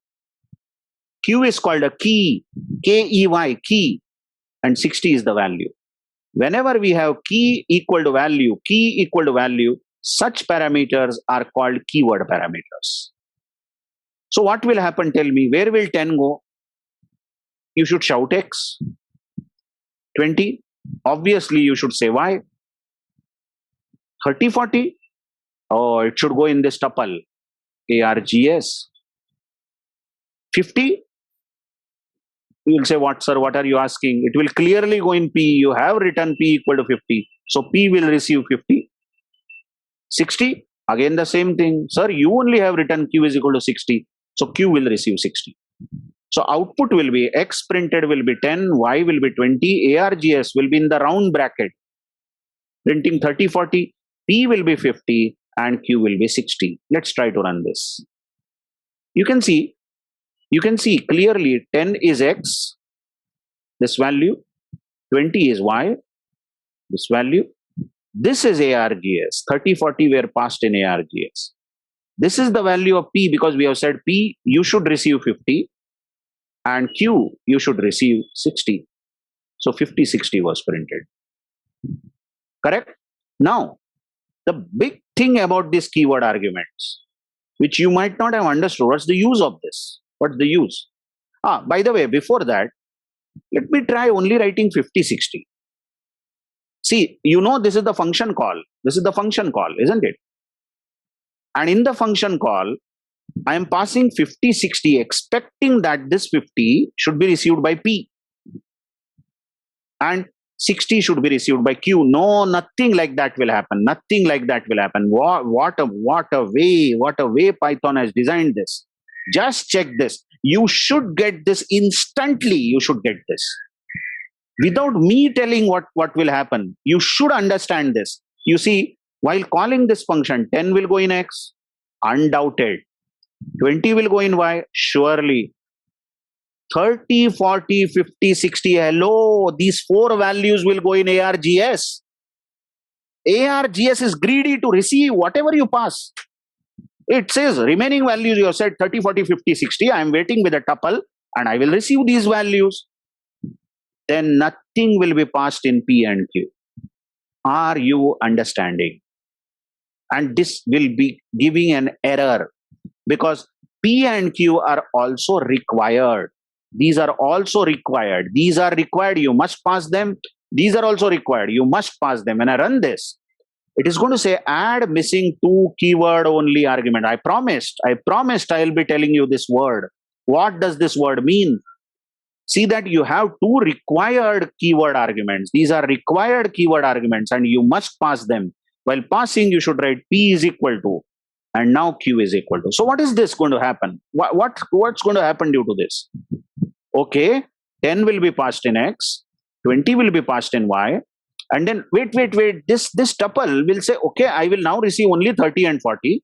Q is called a key, K-E-Y, key, and 60 is the value. Whenever we have key equal to value, such parameters are called keyword parameters. So what will happen? Tell me, where will 10 go? You should shout X. 20, Obviously, you should say why. 30, 40? Oh, it should go in this tuple, ARGS. 50? You will say, what, sir? What are you asking? It will clearly go in P. You have written P equal to 50. So P will receive 50. 60? Again, the same thing. Sir, you only have written Q is equal to 60. So Q will receive 60. So output will be X printed will be 10, Y will be 20, ARGS will be in the round bracket. Printing 30, 40, P will be 50 and Q will be 60. Let's try to run this. You can see clearly 10 is X, this value, 20 is Y, this value. This is ARGS, 30, 40 were passed in ARGS. This is the value of P because we have said P, you should receive 50 and Q, you should receive 60. So 50, 60 was printed. Correct? Now, the big thing about these keyword arguments, which you might not have understood, what's the use of this? What's the use? By the way, before that, let me try only writing 50, 60. See, you know this is the function call. This is the function call, isn't it? And in the function call, I am passing 50, 60, expecting that this 50 should be received by P. And 60 should be received by Q. No, nothing like that will happen. Nothing like that will happen. What a way Python has designed this. Just check this. You should get this instantly. You should get this. Without me telling what will happen, you should understand this. You see, while calling this function, 10 will go in X, undoubted. 20 will go in Y, surely. 30, 40, 50, 60, hello, these 4 values will go in ARGS. ARGS is greedy to receive whatever you pass. It says remaining values, you have said 30, 40, 50, 60, I am waiting with a tuple and I will receive these values. Then nothing will be passed in P and Q. Are you understanding? And this will be giving an error because P and Q are also required. These are also required. These are required. You must pass them. These are also required. You must pass them. When I run this, it is going to say add missing 2 keyword only argument. I promised I'll be telling you this word. What does this word mean? See that you have 2 required keyword arguments. These are required keyword arguments and you must pass them. While passing, you should write P is equal to and now Q is equal to. So what is this going to happen? What's going to happen due to this? Okay, 10 will be passed in X, 20 will be passed in Y, and then wait, this tuple will say, okay, I will now receive only 30 and 40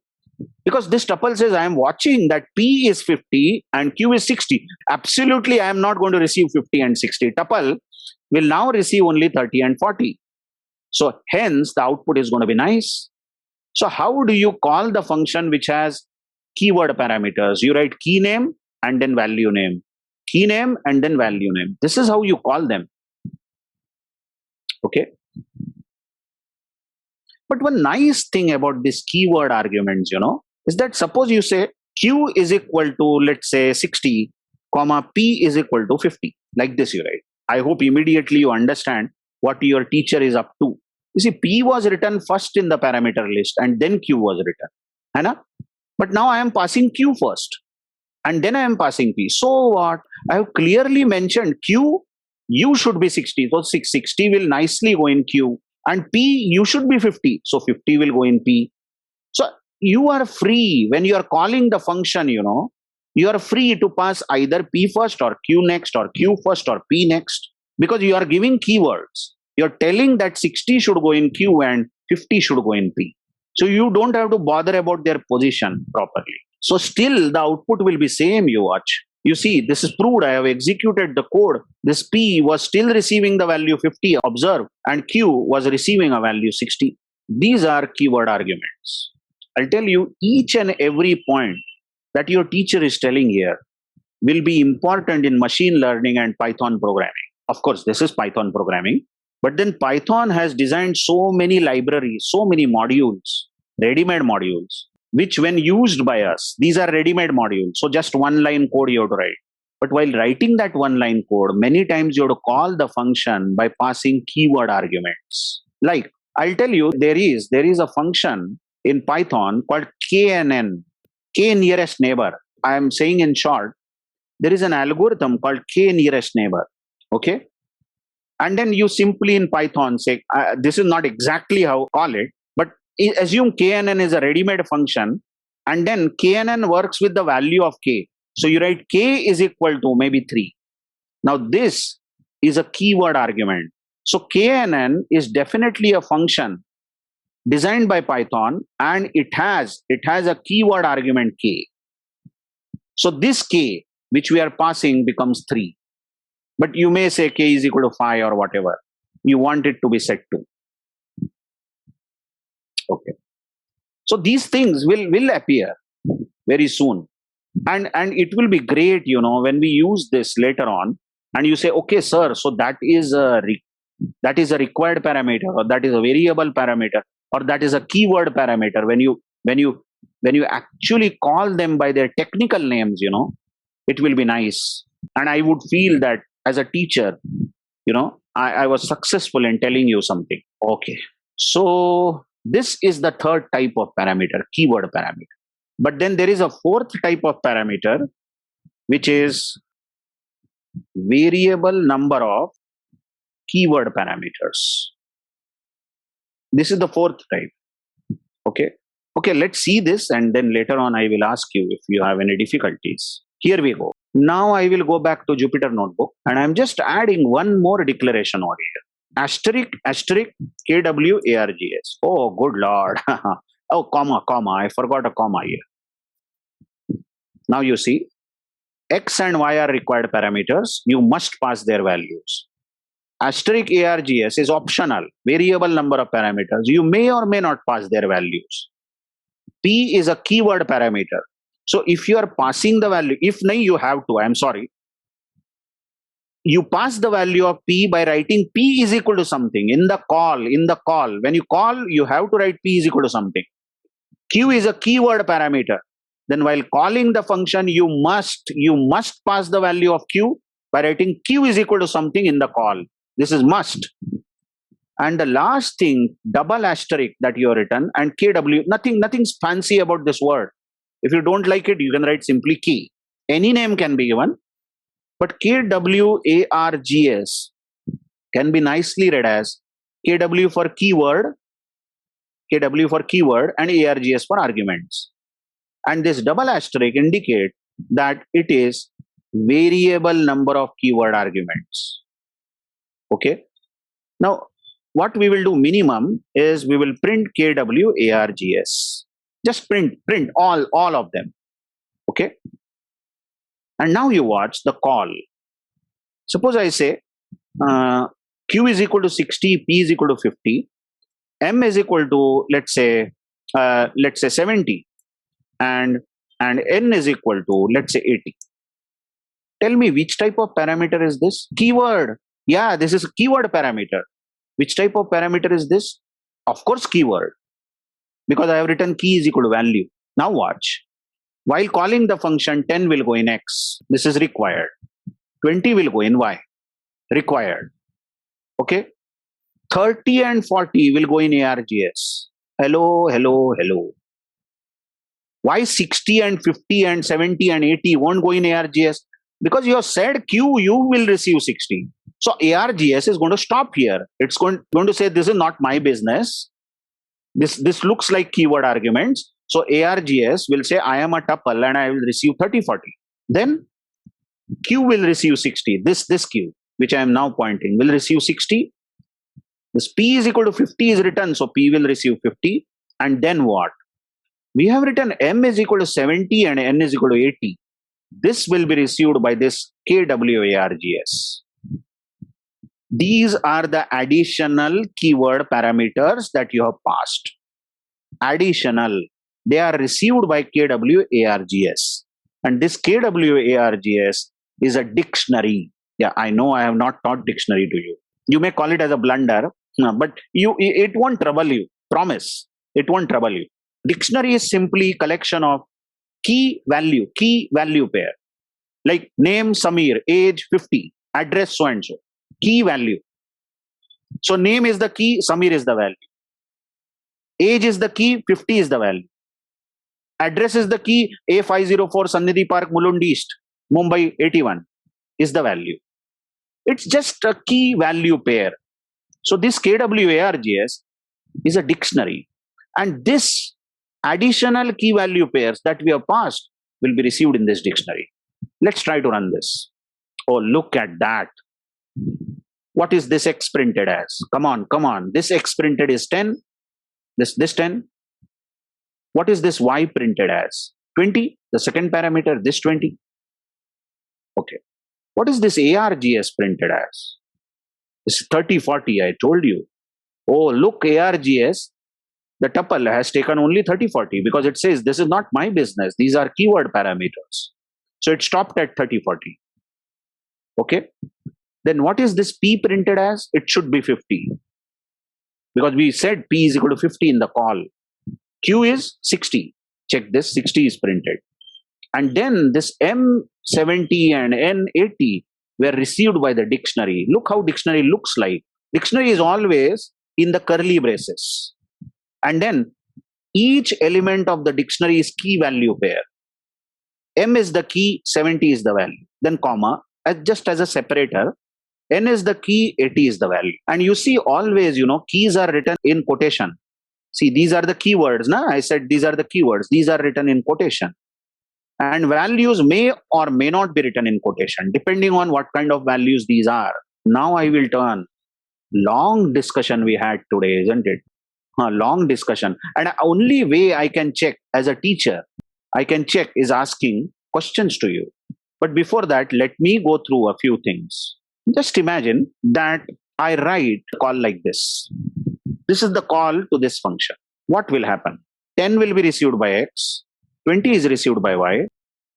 because this tuple says I am watching that P is 50 and Q is 60. Absolutely, I am not going to receive 50 and 60. Tuple will now receive only 30 and 40. So hence the output is going to be nice. So how do you call the function which has keyword parameters? You write key name and then value name. Key name and then value name. This is how you call them. Okay. But one nice thing about this keyword arguments, is that suppose you say Q is equal to, let's say 60, comma P is equal to 50. Like this you write. I hope immediately you understand what your teacher is up to. You see, P was written first in the parameter list and then Q was written. Hai? But now I am passing Q first. And then I am passing P. So what? I have clearly mentioned Q, you should be 60. So 60 will nicely go in Q. And P, you should be 50. So 50 will go in P. So you are free when you are calling the function, you are free to pass either P first or Q next or Q first or P next. Because you are giving keywords. You are telling that 60 should go in Q and 50 should go in P. So you don't have to bother about their position properly. So still the output will be same, you watch. You see, this is proved. I have executed the code. This P was still receiving the value 50, observe, and Q was receiving a value 60. These are keyword arguments. I'll tell you each and every point that your teacher is telling here will be important in machine learning and Python programming. Of course, this is Python programming, but then Python has designed so many libraries, so many modules, ready-made modules, which when used by us, these are ready-made modules. So just one line code you have to write. But while writing that one line code, many times you have to call the function by passing keyword arguments. Like I'll tell you, there is a function in Python called KNN, K nearest neighbor. I am saying in short, there is an algorithm called K nearest neighbor. Okay. And then you simply in Python say, this is not exactly how call it, but assume KNN is a ready-made function, and then KNN works with the value of K. So you write K is equal to maybe 3. Now this is a keyword argument. So KNN is definitely a function designed by Python, and it has a keyword argument K. So this K, which we are passing, becomes 3. But you may say K is equal to 5 or whatever. You want it to be set to. Okay. So these things will appear very soon. And it will be great, when we use this later on, and you say, okay, sir, so that is a required parameter, or that is a variable parameter, or that is a keyword parameter. When you actually call them by their technical names, it will be nice. And I would feel that as a teacher, I was successful in telling you something. Okay. So this is the third type of parameter, keyword parameter. But then there is a fourth type of parameter, which is variable number of keyword parameters. This is the fourth type. Okay, let's see this, and then later on I will ask you if you have any difficulties. Here we go. Now I will go back to Jupyter Notebook, and I'm just adding one more declaration over here. Asterisk KW ARGS. Oh, good Lord. Oh, comma. I forgot a comma here. Now you see, X and Y are required parameters. You must pass their values. Asterisk ARGS is optional, variable number of parameters. You may or may not pass their values. P is a keyword parameter. So if you are passing the value, if nahi, you have to, I'm sorry. You pass the value of P by writing P is equal to something in the call. When you call, you have to write P is equal to something. Q is a keyword parameter. Then while calling the function, you must pass the value of Q by writing Q is equal to something in the call. This is must. And the last thing, double asterisk that you have written, and KW, nothing's fancy about this word. If you don't like it, you can write simply K. Any name can be given, but KWARGS can be nicely read as KW for keyword, and ARGS for arguments. And this double asterisk indicate that it is variable number of keyword arguments. Okay. Now, what we will do minimum is we will print KWARGS. Just print all of them. Okay. And now you watch the call. Suppose I say Q is equal to 60, P is equal to 50, M is equal to let's say 70, and N is equal to let's say 80. Tell me which type of parameter is this? Keyword. Yeah, this is a keyword parameter. Which type of parameter is this? Of course, keyword. Because I have written key is equal to value. Now watch. While calling the function, 10 will go in X. This is required. 20 will go in Y. Required. Okay. 30 and 40 will go in ARGS. Hello. Why 60 and 50 and 70 and 80 won't go in ARGS? Because you have said Q, you will receive 60. So ARGS is going to stop here. It's going to say, this is not my business. This looks like keyword arguments. So ARGS will say, I am a tuple and I will receive 30, 40. Then Q will receive 60. This Q, which I am now pointing, will receive 60. This P is equal to 50 is written. So P will receive 50. And then what? We have written M is equal to 70 and N is equal to 80. This will be received by this KWARGS. These are the additional keyword parameters that you have passed. Additional. They are received by KWARGS. And this KWARGS is a dictionary. Yeah, I know I have not taught dictionary to you. You may call it as a blunder, but it won't trouble you. Promise. It won't trouble you. Dictionary is simply collection of key value pair. Like name Samir, age 50, address so and so, key value. So name is the key, Samir is the value. Age is the key, 50 is the value. Address is the key, A504 Sannidhi Park, Mulund East, Mumbai 81 is the value. It's just a key value pair. So this KWARGS is a dictionary. And this additional key value pairs that we have passed will be received in this dictionary. Let's try to run this. Oh, look at that. What is this X printed as? Come on, come on. This X printed is 10. This 10. What is this Y printed as? 20. The second parameter, this 20. Okay. What is this ARGS printed as? It's 30, 40, I told you. Oh, look, ARGS, the tuple has taken only 30, 40 because it says this is not my business. These are keyword parameters. So it stopped at 30, 40. Okay. Then what is this P printed as? It should be 50. Because we said P is equal to 50 in the call. Q is 60. Check this, 60 is printed. And then this M70 and N80 were received by the dictionary. Look how dictionary looks like. Dictionary is always in the curly braces. And then each element of the dictionary is key value pair. M is the key, 70 is the value. Then comma, just as a separator. N is the key, 80 is the value. And you see always, keys are written in quotation. See, these are the keywords. I said these are the keywords. These are written in quotation. And values may or may not be written in quotation, depending on what kind of values these are. Now I will turn. Long discussion we had today, isn't it? Long discussion. And the only way I can check as a teacher, I can check is asking questions to you. But before that, let me go through a few things. Just imagine that I write a call like this. This is the call to this function. What will happen? 10 will be received by X, 20 is received by Y,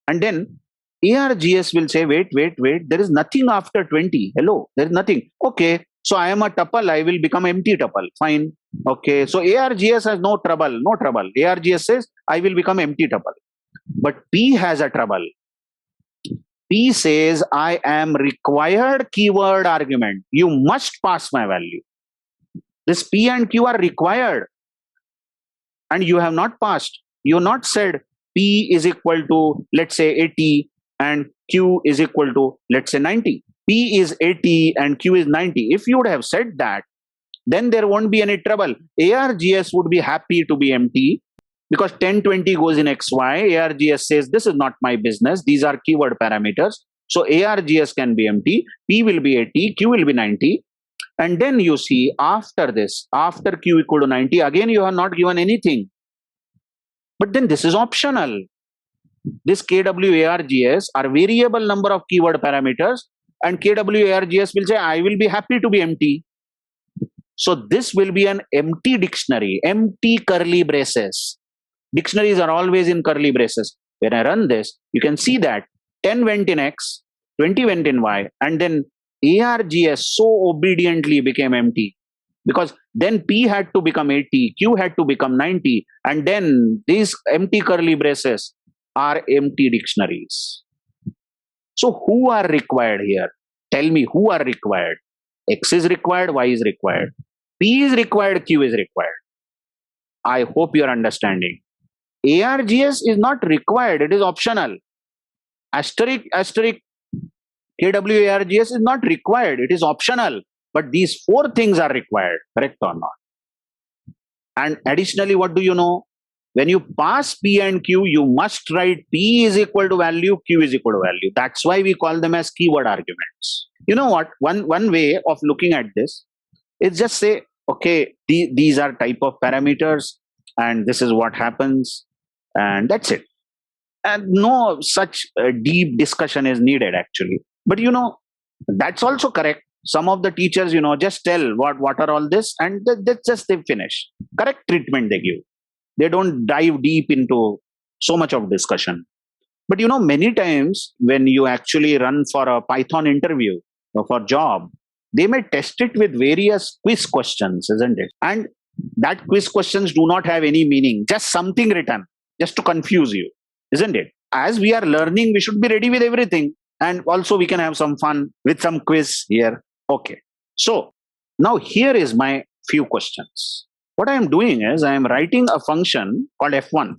and then ARGS will say, wait, there is nothing after 20. Hello, there is nothing. Okay, so I am a tuple, I will become empty tuple. Fine. Okay, so ARGS has no trouble. ARGS says, I will become empty tuple. But P has a trouble. P says, I am required keyword argument. You must pass my value. This P and Q are required. And you have not passed. You have not said P is equal to, let's say, 80 and Q is equal to, let's say, 90. P is 80 and Q is 90. If you would have said that, then there won't be any trouble. ARGS would be happy to be empty because 10, 20 goes in XY. ARGS says, this is not my business. These are keyword parameters. So ARGS can be empty. P will be 80, Q will be 90. And then you see after this, after Q equal to 90, again you have not given anything. But then this is optional. This KWARGS are variable number of keyword parameters, and KWARGS will say, I will be happy to be empty. So this will be an empty dictionary, empty curly braces. Dictionaries are always in curly braces. When I run this, you can see that 10 went in X, 20 went in Y, and then ARGS so obediently became empty. Because then P had to become 80, Q had to become 90, and then these empty curly braces are empty dictionaries. So who are required here? Tell me who are required. X is required, Y is required. P is required, Q is required. I hope you are understanding. ARGS is not required, it is optional. Asterisk, KWARGS is not required, it is optional. But these four things are required, correct or not? And additionally, what do you know? When you pass P and Q, you must write P is equal to value, Q is equal to value. That's why we call them as keyword arguments. You know what? One way of looking at this is just say, okay, these are type of parameters and this is what happens and that's it. And no such deep discussion is needed actually. But that's also correct. Some of the teachers, just tell what are all this and that's just they finish. Correct treatment they give. They don't dive deep into so much of discussion. But many times when you actually run for a Python interview or for job, they may test it with various quiz questions, isn't it? And that quiz questions do not have any meaning, just something written, just to confuse you, isn't it? As we are learning, we should be ready with everything. And also we can have some fun with some quiz here. Okay. So now here is my few questions. What I am doing is I am writing a function called f1.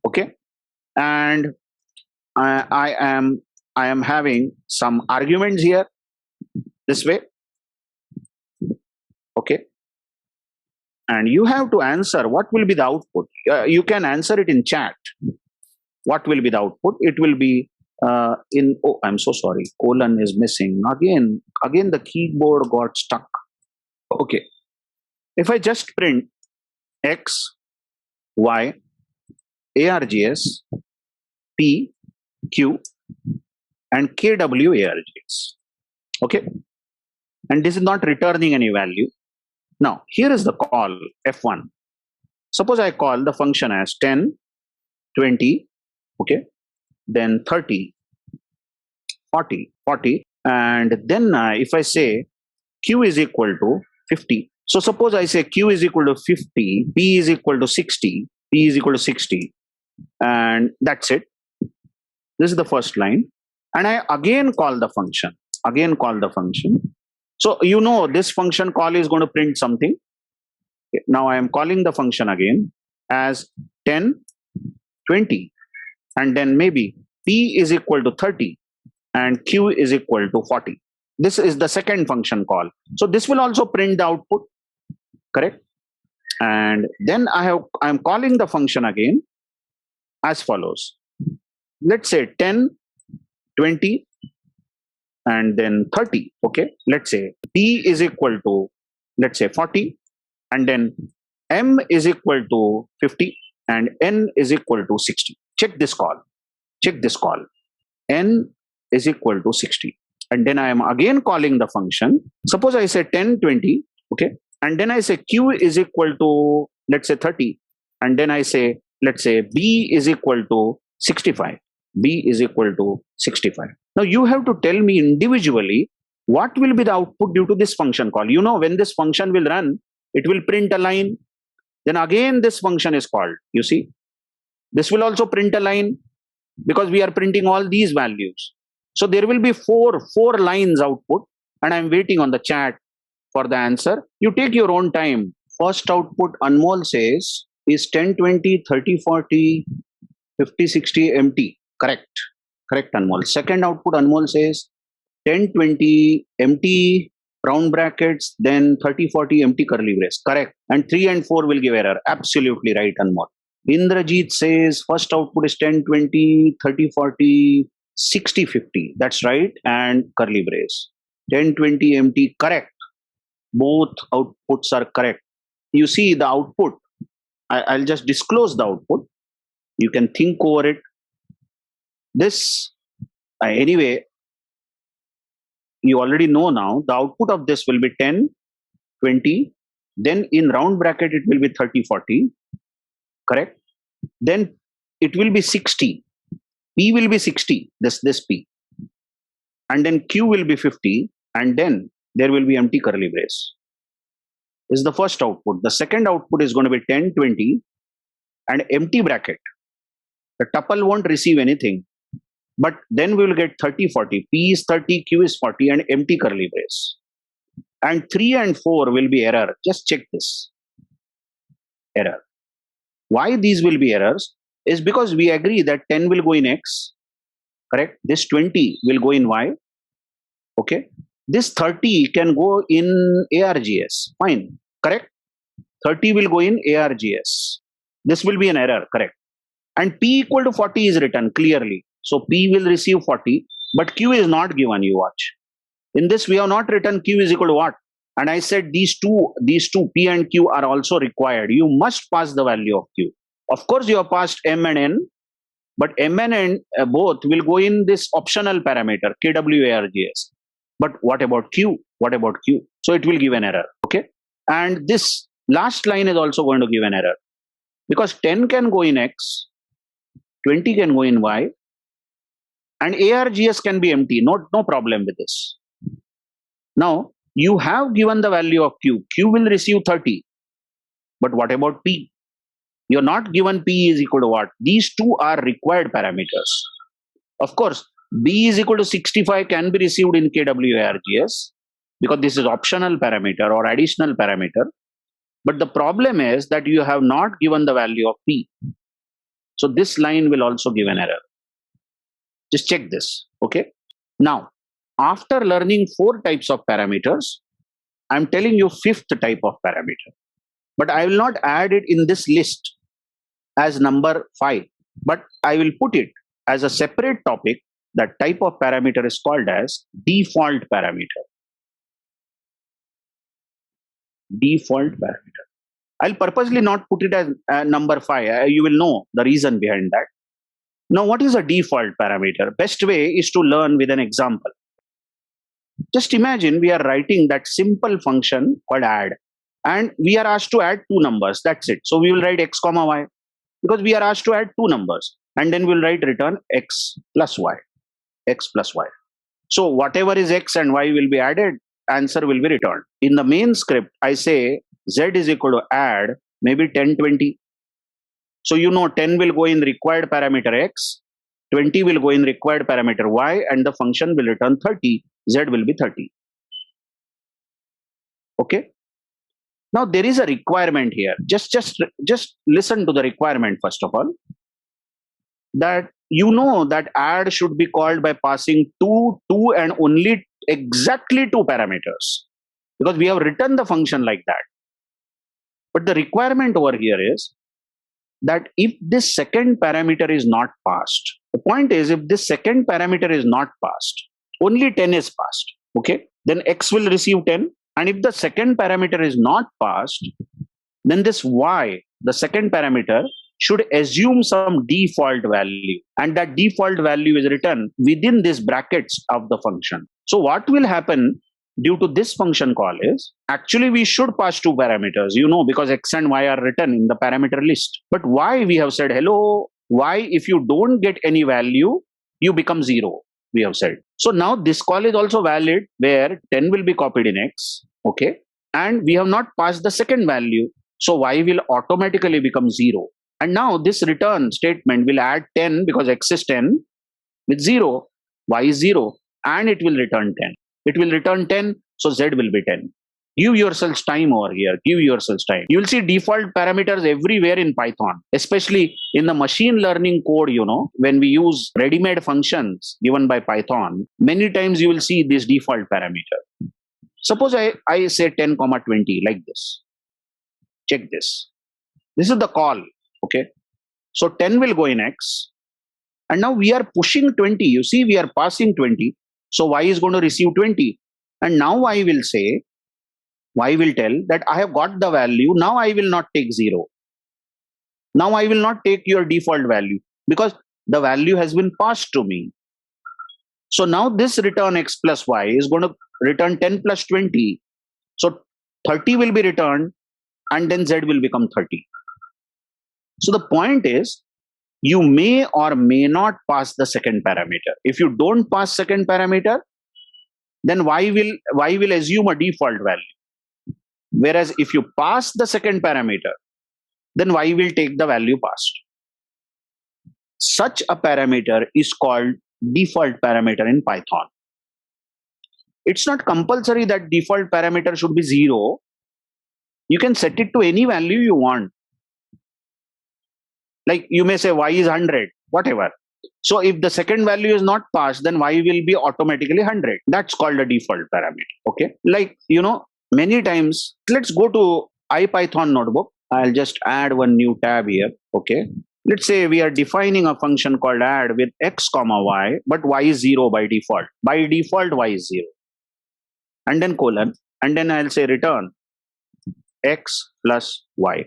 Okay. And I am having some arguments here this way. Okay. And you have to answer what will be the output. You can answer it in chat. What will be the output? It will be oh, I'm so sorry, colon is missing again the keyboard got stuck. Okay, if I just print x, y, args, p, q, and kw args. Okay, and this is not returning any value. Now here is the call f1. Suppose I call the function as 10, 20, okay, then 30, 40, and then if I say q is equal to 50. So suppose I say q is equal to 50, p is equal to 60, p is equal to 60, and that's it. This is the first line. And I again call the function. So you know this function call is going to print something. Okay. Now I am calling the function again as 10, 20, and then maybe p is equal to 30 and q is equal to 40. This is the second function call. So this will also print the output, correct? And then I am calling the function again as follows. Let's say 10, 20, and then 30. Okay, let's say p is equal to, let's say 40, and then m is equal to 50, and n is equal to 60. Check this call. N is equal to 60. And then I am again calling the function. Suppose I say 10, 20, okay, and then I say q is equal to, let's say 30, and then I say, let's say b is equal to 65. B is equal to 65. Now you have to tell me individually what will be the output due to this function call. You know, when this function will run, it will print a line. Then again this function is called. You see, this will also print a line because we are printing all these values. So there will be four lines output, and I'm waiting on the chat for the answer. You take your own time. First output Anmol says is 10, 20, 30, 40, 50, 60, empty. Correct Anmol. Second output Anmol says 10, 20, empty, round brackets, then 30, 40, empty curly brace. Correct. And 3 and 4 will give error. Absolutely right, Anmol. Indrajit says first output is 10, 20, 30, 40, 60, 50. That's right. And curly brace. 10, 20, empty. Correct. Both outputs are correct. You see the output. I'll just disclose the output. You can think over it. This, anyway, you already know now, the output of this will be 10, 20, then in round bracket it will be 30, 40, correct? Then it will be 60, P will be 60, this P, and then Q will be 50, and then there will be empty curly brace. This is the first output. The second output is going to be 10, 20, and empty bracket. The tuple won't receive anything. But then we will get 30, 40. P is 30, Q is 40, and empty curly brace. And 3 and 4 will be error. Just check this. Error. Why these will be errors is because we agree that 10 will go in X. Correct? This 20 will go in Y. Okay? This 30 can go in ARGS. Fine. Correct? 30 will go in ARGS. This will be an error. Correct? And P equal to 40 is written clearly. So P will receive 40, but Q is not given, you watch. In this, we have not written Q is equal to what? And I said these two, P and Q are also required. You must pass the value of Q. Of course, you have passed M and N, but M and N both will go in this optional parameter, KWARGS. But what about Q? So it will give an error, okay? And this last line is also going to give an error. Because 10 can go in X, 20 can go in Y, and ARGS can be empty. No problem with this. Now, you have given the value of Q. Q will receive 30. But what about P? You're not given P is equal to what? These two are required parameters. Of course, B is equal to 65 can be received in KWARGS because this is optional parameter or additional parameter. But the problem is that you have not given the value of P. So this line will also give an error. Just check this. Okay. Now, after learning 4 types of parameters, I'm telling you 5th type of parameter. But I will not add it in this list as number 5, but I will put it as a separate topic. That type of parameter is called as default parameter. Default parameter. I'll purposely not put it as number 5. You will know the reason behind that. Now, what is a default parameter? Best way is to learn with an example. Just imagine we are writing that simple function called add, and we are asked to add 2 numbers. That's it. So we will write x comma y because we are asked to add 2 numbers, and then we'll write return x plus y. X plus y. So whatever is x and y will be added, answer will be returned. In the main script, I say z is equal to add maybe 10, 20. So you know 10 will go in required parameter x, 20 will go in required parameter y, and the function will return 30. Z will be 30. Okay. Now there is a requirement here. Just listen to the requirement first of all. That you know that add should be called by passing two and only exactly 2 parameters, because we have written the function like that. But the requirement over here is that if this second parameter is not passed, the point is if this second parameter is not passed, only 10 is passed, okay, then x will receive 10. And if the second parameter is not passed, then this y, the second parameter, should assume some default value, and that default value is written within these brackets of the function. So what will happen due to this function call is, actually we should pass 2 parameters, you know, because x and y are written in the parameter list. But y, we have said, hello, y, if you don't get any value, you become 0, we have said. So now this call is also valid where 10 will be copied in x, okay, and we have not passed the second value, so y will automatically become 0. And now this return statement will add 10 because x is 10 with 0, y is 0, and it will return 10. It will return 10, so z will be 10. Give yourselves time over here. Give yourselves time. You will see default parameters everywhere in Python, especially in the machine learning code, you know, when we use ready-made functions given by Python, many times you will see this default parameter. Suppose I say 10, 20 like this. Check this. This is the call. Okay, so 10 will go in x, and now we are pushing 20. You see, we are passing 20, so y is going to receive 20, and now y will say, y will tell that I have got the value. Now I will not take 0. Now I will not take your default value because the value has been passed to me. So now this return x plus y is going to return 10 plus 20. So 30 will be returned, and then z will become 30. So the point is, you may or may not pass the second parameter. If you don't pass second parameter, then y will assume a default value. Whereas if you pass the second parameter, then y will take the value passed. Such a parameter is called default parameter in Python. It's not compulsory that default parameter should be 0. You can set it to any value you want. Like you may say y is 100, whatever. So if the second value is not passed, then y will be automatically 100. That's called a default parameter. Okay. Like, you know, many times, let's go to IPython notebook. I'll just add one new tab here. Okay. Let's say we are defining a function called add with x comma y, but y is 0 by default. By default, y is 0. And then colon. And then I'll say return x plus y.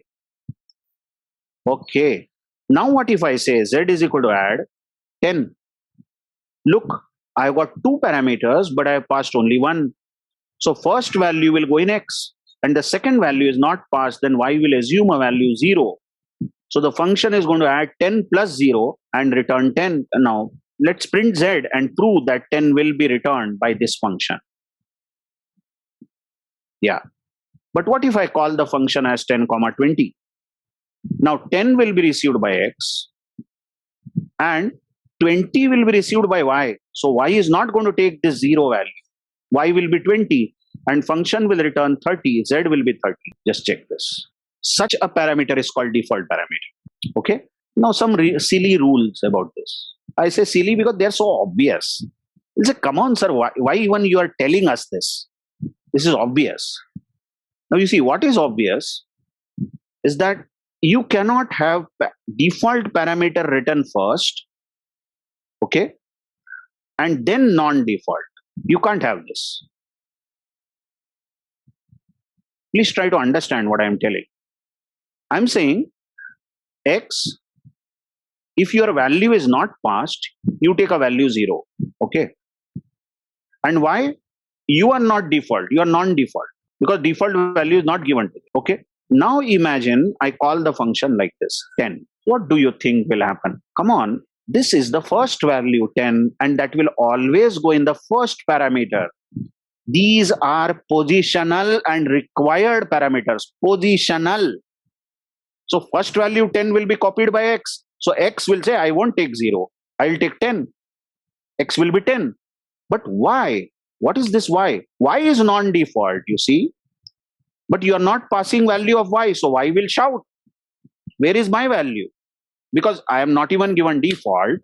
Okay. Now what if I say z is equal to add 10? Look, I got 2 parameters, but I have passed only 1. So first value will go in x, and the second value is not passed, then y will assume a value 0. So the function is going to add 10 plus 0 and return 10. Now let's print z and prove that 10 will be returned by this function. Yeah. But what if I call the function as 10, 20? Now 10 will be received by x, and 20 will be received by y. So y is not going to take this 0 value. Y will be 20 and function will return 30. Z will be 30. Just check this. Such a parameter is called default parameter. Okay. Now some silly rules about this. I say silly because they're so obvious. I'll say, come on, sir. Why even you are telling us this? This is obvious. Now you see what is obvious is that you cannot have default parameter written first, okay, and then non-default. You can't have this. Please try to understand what I am telling. I'm saying x, if your value is not passed, you take a value 0, okay, and y, you are not default, you are non-default because default value is not given to you, okay. Now imagine I call the function like this, 10. What do you think will happen? Come on, this is the first value 10 and that will always go in the first parameter. These are positional and required parameters, positional. So first value 10 will be copied by x. So x will say, I won't take 0, I'll take 10. X will be 10. But why? What is this y? Y is non-default, you see. But you are not passing value of y, so y will shout, where is my value? Because I am not even given default.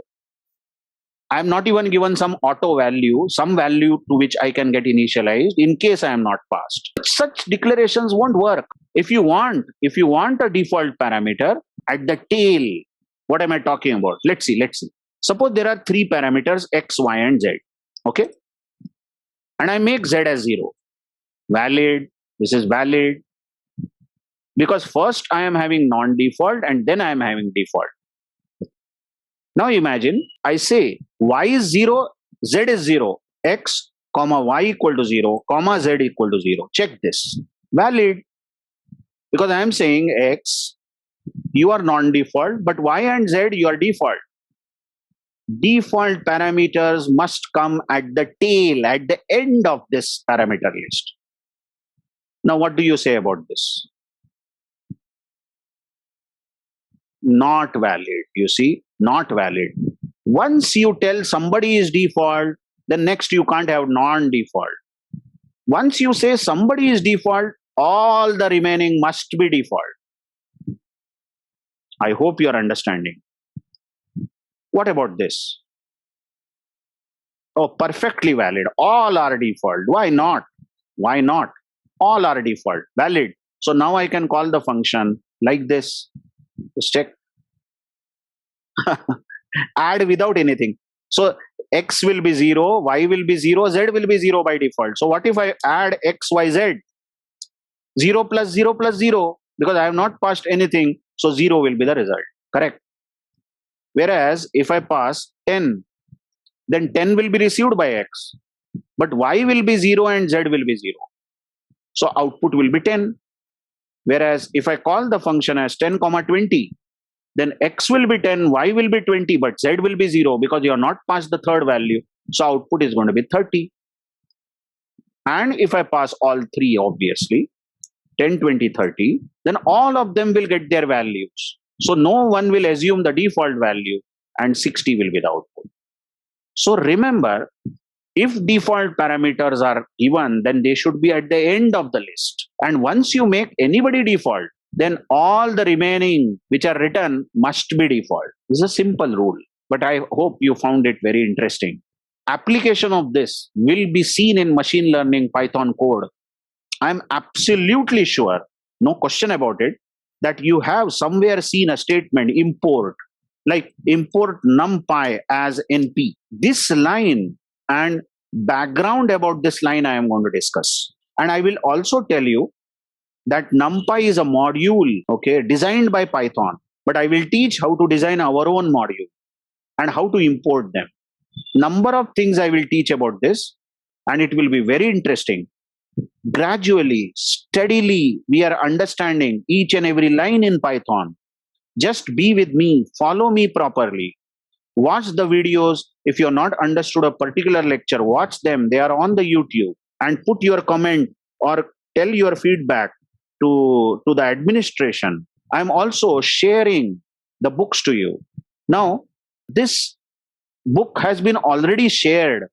I am not even given some auto value, some value to which I can get initialized in case I am not passed. Such declarations won't work. If you want a default parameter at the tail, what am I talking about? Let's see. Suppose there are 3 parameters, x, y, and z. Okay. And I make z as 0. Valid. This is valid. Because first I am having non-default and then I am having default. Now imagine I say y is 0, z is 0, x, comma y equal to 0, comma z equal to 0. Check this. Valid. Because I am saying x, you are non-default, but y and z, you are default. Default parameters must come at the tail, at the end of this parameter list. Now, what do you say about this? Not valid, you see, not valid. Once you tell somebody is default, then next you can't have non-default. Once you say somebody is default, all the remaining must be default. I hope you are understanding. What about this? Oh, perfectly valid. All are default. Why not? Why not? All are default. Valid. So now I can call the function like this. Just check. Add without anything. So x will be 0, y will be 0, z will be 0 by default. So what if I add x, y, z? 0 plus 0 plus 0. Because I have not passed anything. So 0 will be the result. Correct. Whereas if I pass 10, then 10 will be received by x. But y will be 0 and z will be 0. So output will be 10. Whereas if I call the function as 10, 20, then x will be 10, y will be 20, but z will be 0 because you are not passed the third value. So output is going to be 30. And if I pass all 3, obviously, 10, 20, 30, then all of them will get their values. So no one will assume the default value and 60 will be the output. So remember, if default parameters are given, then they should be at the end of the list. And once you make anybody default, then all the remaining which are written must be default. This is a simple rule, but I hope you found it very interesting. Application of this will be seen in machine learning Python code. I'm absolutely sure, no question about it, that you have somewhere seen a statement import, like import numpy as np. This line and background about this line I am going to discuss. And I will also tell you that numpy is a module, okay, designed by Python. But I will teach how to design our own module and how to import them. Number of things I will teach about this, and it will be very interesting. Gradually, steadily, we are understanding each and every line in Python. Just be with me, follow me properly. Watch the videos. If you have not understood a particular lecture, watch them. They are on the YouTube. And put your comment or tell your feedback to the administration. I'm also sharing the books to you. Now, this book has been already shared.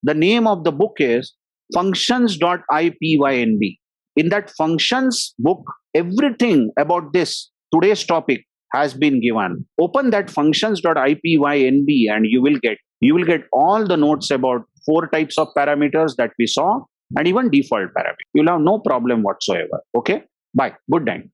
The name of the book is functions.ipynb. In that functions book, everything about this today's topic has been given. Open that functions.ipynb and you will get all the notes about 4 types of parameters that we saw and even default parameters. You'll have no problem whatsoever. Okay? Bye. Good night.